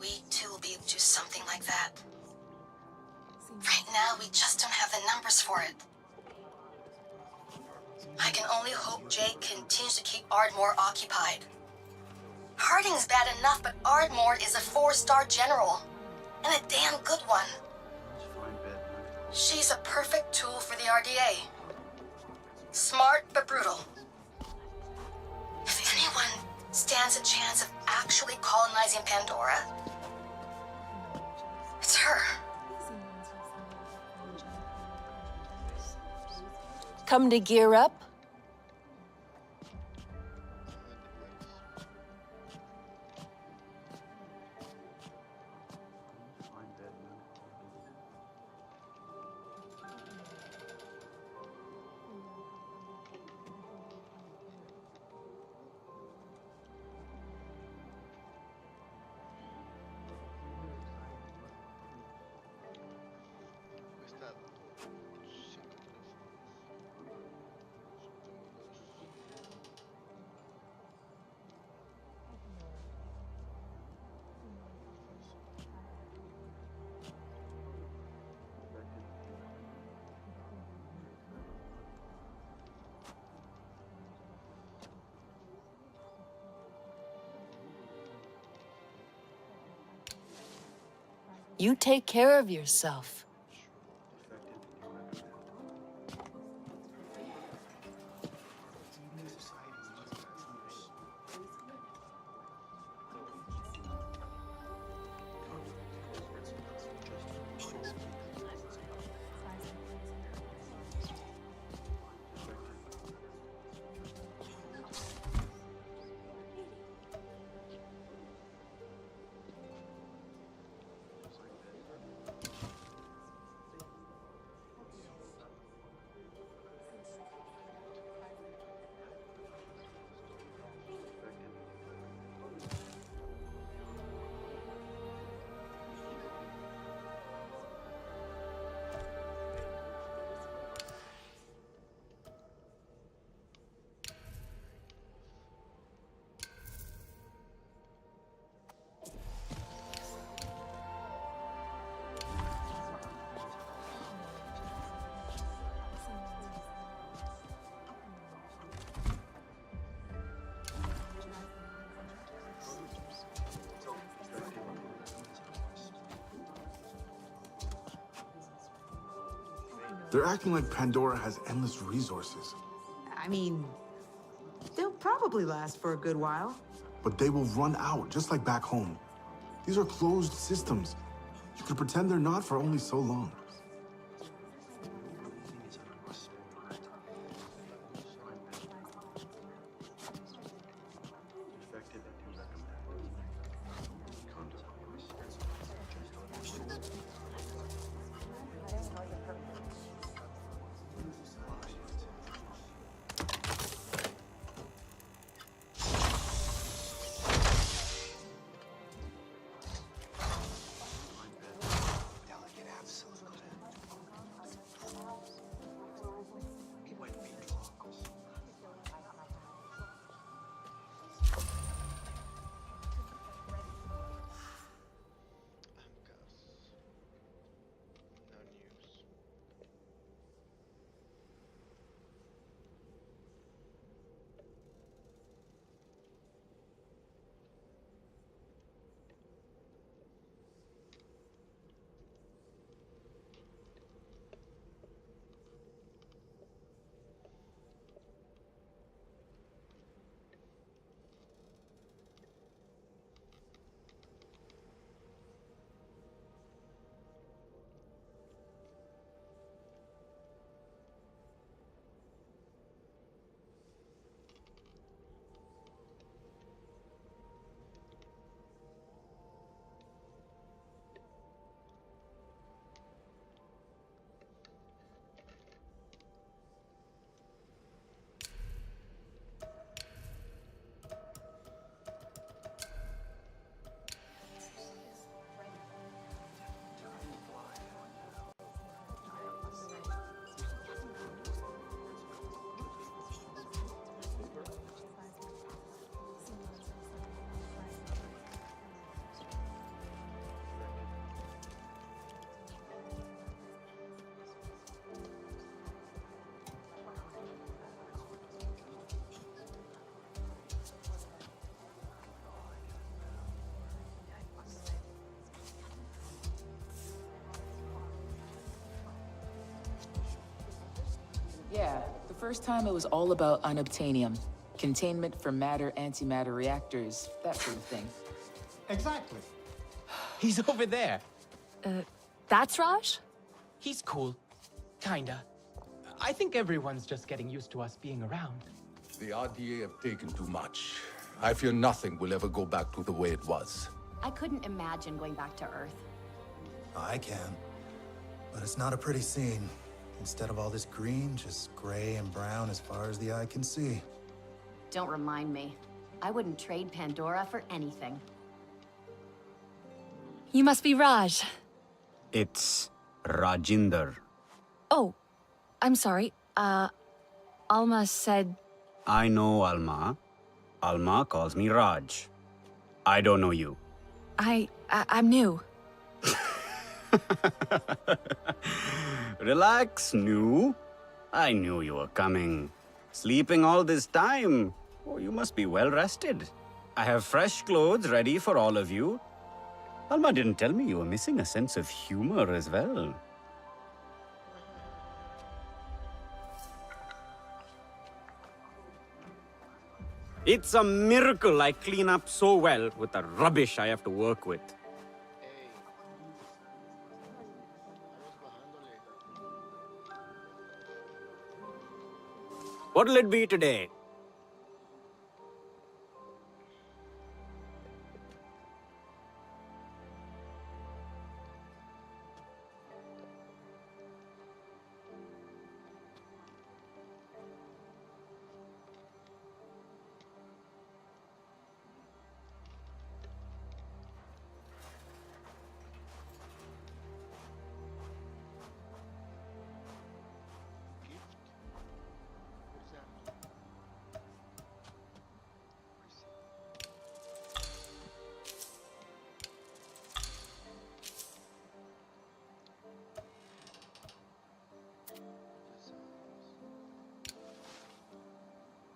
we too will be able to do something like that. Right now, we just don't have the numbers for it. I can only hope Jake continues to keep Ardmore occupied. Harding's bad enough, but Ardmore is a 4-star general, and a damn good one. She's a perfect tool for the RDA. Smart, but brutal. If anyone stands a chance of actually colonizing Pandora, it's her. Come to gear up? You take care of yourself. They're acting like Pandora has endless resources. I mean, they'll probably last for a good while. But they will run out, just like back home. These are closed systems. You could pretend they're not for only so long. Yeah, the first time it was all about unobtainium. Containment for matter-antimatter reactors, that sort of thing. Exactly. He's over there. That's Raj? He's cool. Kinda. I think everyone's just getting used to us being around. The RDA have taken too much. I fear nothing will ever go back to the way it was. I couldn't imagine going back to Earth. I can. But it's not a pretty scene. Instead of all this green, just gray and brown as far as the eye can see. Don't remind me. I wouldn't trade Pandora for anything. You must be Raj. It's Rajinder. Oh, I'm sorry. Alma said... I know Alma. Alma calls me Raj. I don't know you. I'm new. Relax, new. I knew you were coming. Sleeping all this time. Oh, you must be well rested. I have fresh clothes ready for all of you. Alma didn't tell me you were missing a sense of humor as well. It's a miracle I clean up so well with the rubbish I have to work with. What'll it be today?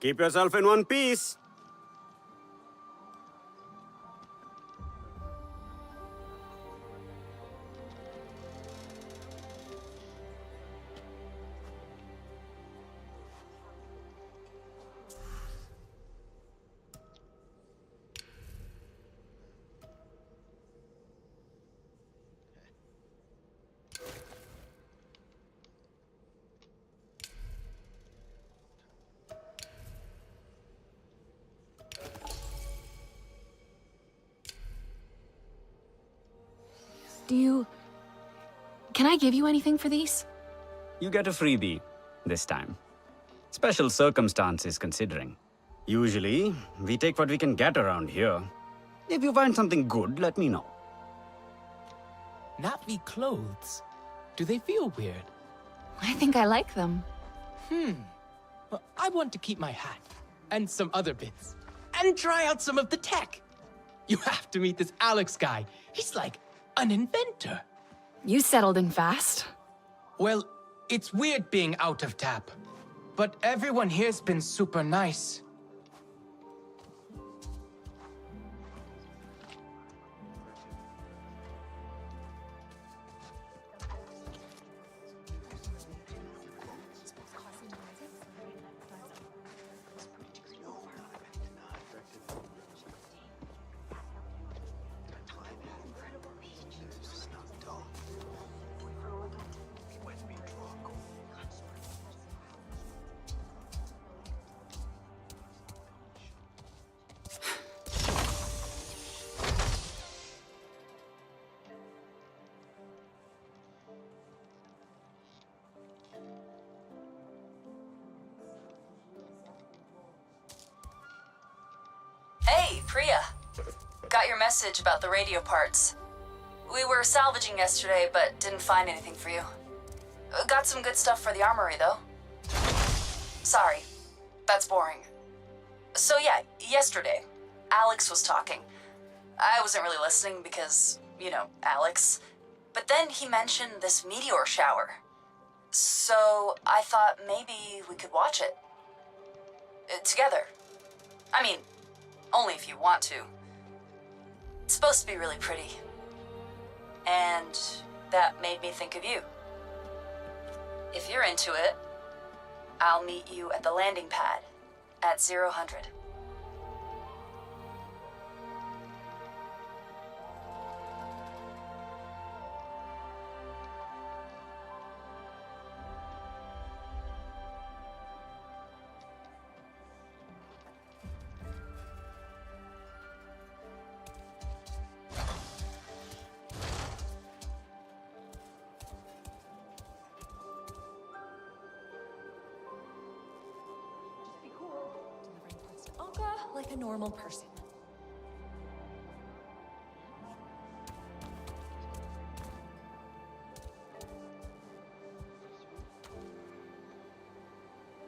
Keep yourself in one piece. Can I give you anything for these? You get a freebie this time. Special circumstances considering. Usually, we take what we can get around here. If you find something good, let me know. Navi clothes? Do they feel weird? I think I like them. Well, I want to keep my hat. And some other bits. And try out some of the tech. You have to meet this Alex guy. He's like an inventor. You settled in fast. Well, it's weird being out of tap. But everyone here's been super nice. Hey, Priya. Got your message about the radio parts. We were salvaging yesterday, but didn't find anything for you. Got some good stuff for the armory, though. Sorry, that's boring. So yeah, yesterday, Alex was talking. I wasn't really listening because, you know, Alex. But then he mentioned this meteor shower. So I thought maybe we could watch it. Together. I mean, only if you want to. It's supposed to be really pretty. And that made me think of you. If you're into it, I'll meet you at the landing pad at 0000. Like a normal person.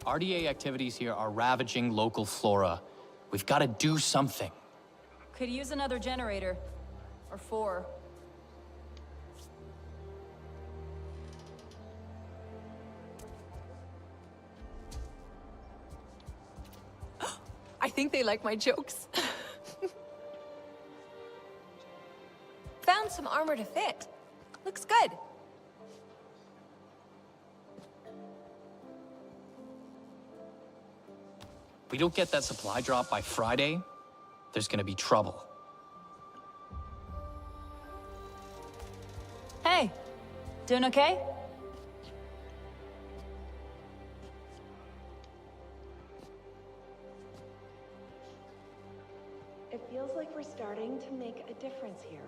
RDA activities here are ravaging local flora. We've got to do something. Could use another generator. Or 4. I think they like my jokes. Found some armor to fit. Looks good. We don't get that supply drop by Friday, there's gonna be trouble. Hey, doing okay? It feels like we're starting to make a difference here.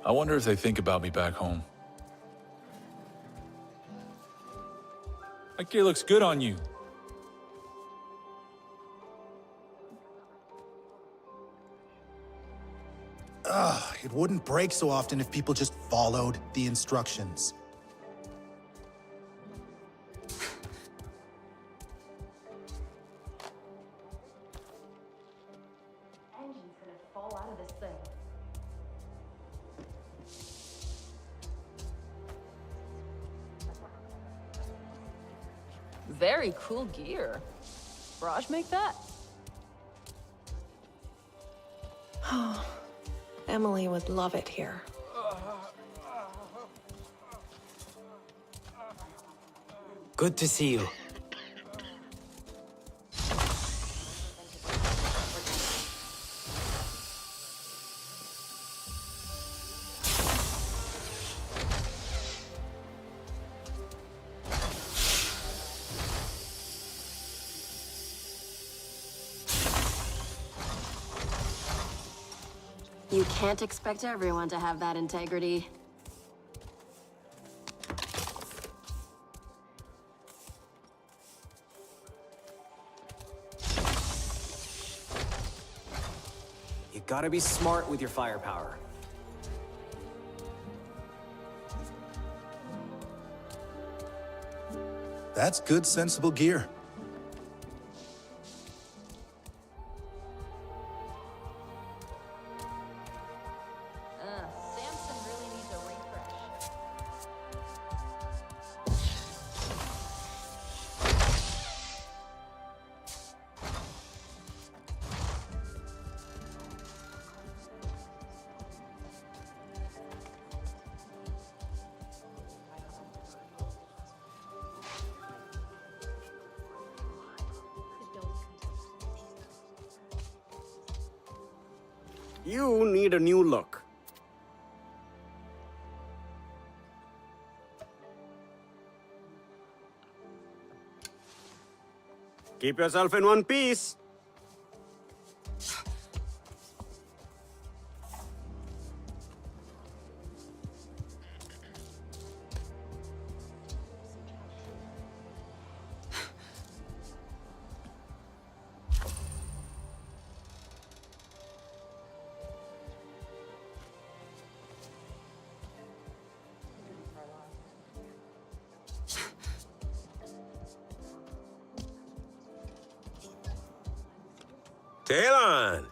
I wonder if they think about me back home. That gear looks good on you. It wouldn't break so often if people just followed the instructions. Engine's gonna fall out of this thing. Very cool gear. Raj make that? Oh, Emily would love it here. Good to see you. You can't expect everyone to have that integrity. You gotta be smart with your firepower. That's good, sensible gear. Samson really needs a refresh. You need a new look. Keep yourself in one piece. Talon!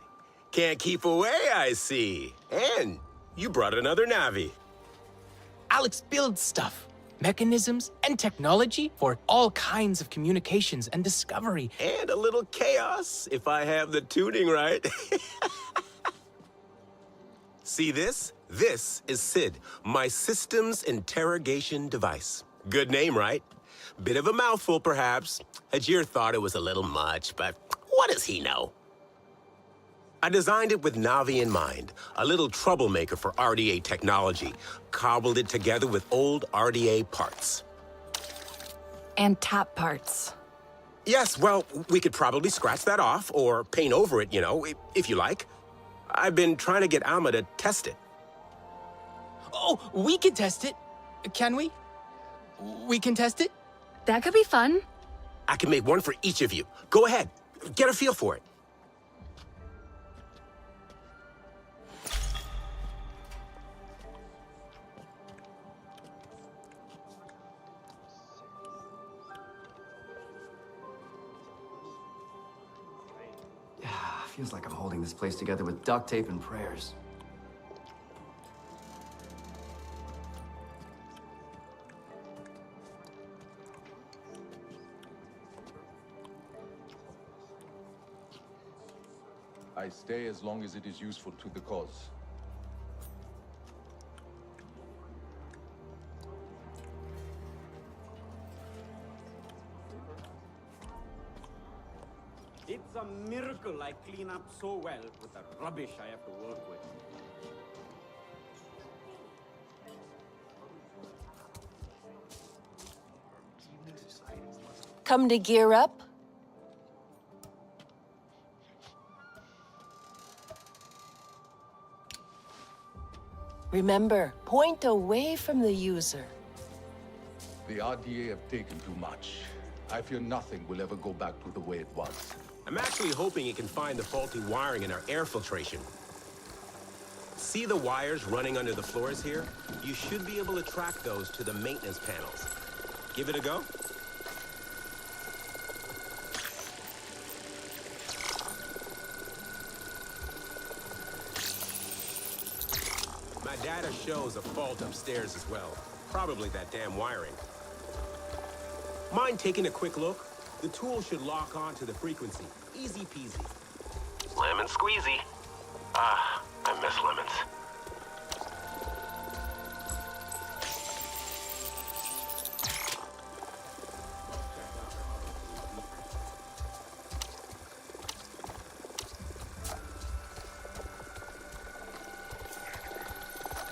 Can't keep away, I see. And you brought another Navi. Alex builds stuff. Mechanisms and technology for all kinds of communications and discovery. And a little chaos, if I have the tuning right. See this? This is SID, my systems interrogation device. Good name, right? Bit of a mouthful, perhaps. Hajir thought it was a little much, but what does he know? I designed it with Navi in mind, a little troublemaker for RDA technology. Cobbled it together with old RDA parts. And tap parts. Yes, well, we could probably scratch that off or paint over it, you know, if you like. I've been trying to get Alma to test it. Oh, we can test it. Can we? We can test it? That could be fun. I can make one for each of you. Go ahead. Get a feel for it. Feels like I'm holding this place together with duct tape and prayers. I stay as long as it is useful to the cause. It's a miracle I clean up so well with the rubbish I have to work with. Come to gear up? Remember, point away from the user. The RDA have taken too much. I fear nothing will ever go back to the way it was. I'm actually hoping it can find the faulty wiring in our air filtration. See the wires running under the floors here? You should be able to track those to the maintenance panels. Give it a go. My data shows a fault upstairs as well. Probably that damn wiring. Mind taking a quick look? The tool should lock on to the frequency. Easy peasy. Lemon squeezy. Ah, I miss lemons.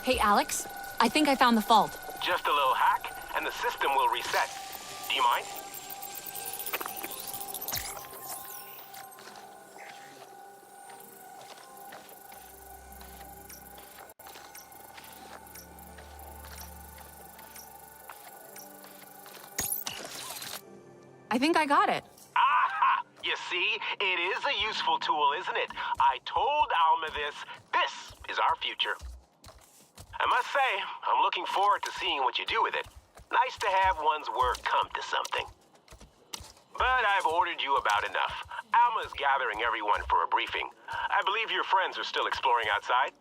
Hey, Alex, I think I found the fault. Just a little hack, and the system will reset. Do you mind? I think I got it. Aha! You see, it is a useful tool, isn't it? I told Alma this. This is our future. I must say, I'm looking forward to seeing what you do with it. Nice to have one's work come to something. But I've ordered you about enough. Alma's gathering everyone for a briefing. I believe your friends are still exploring outside.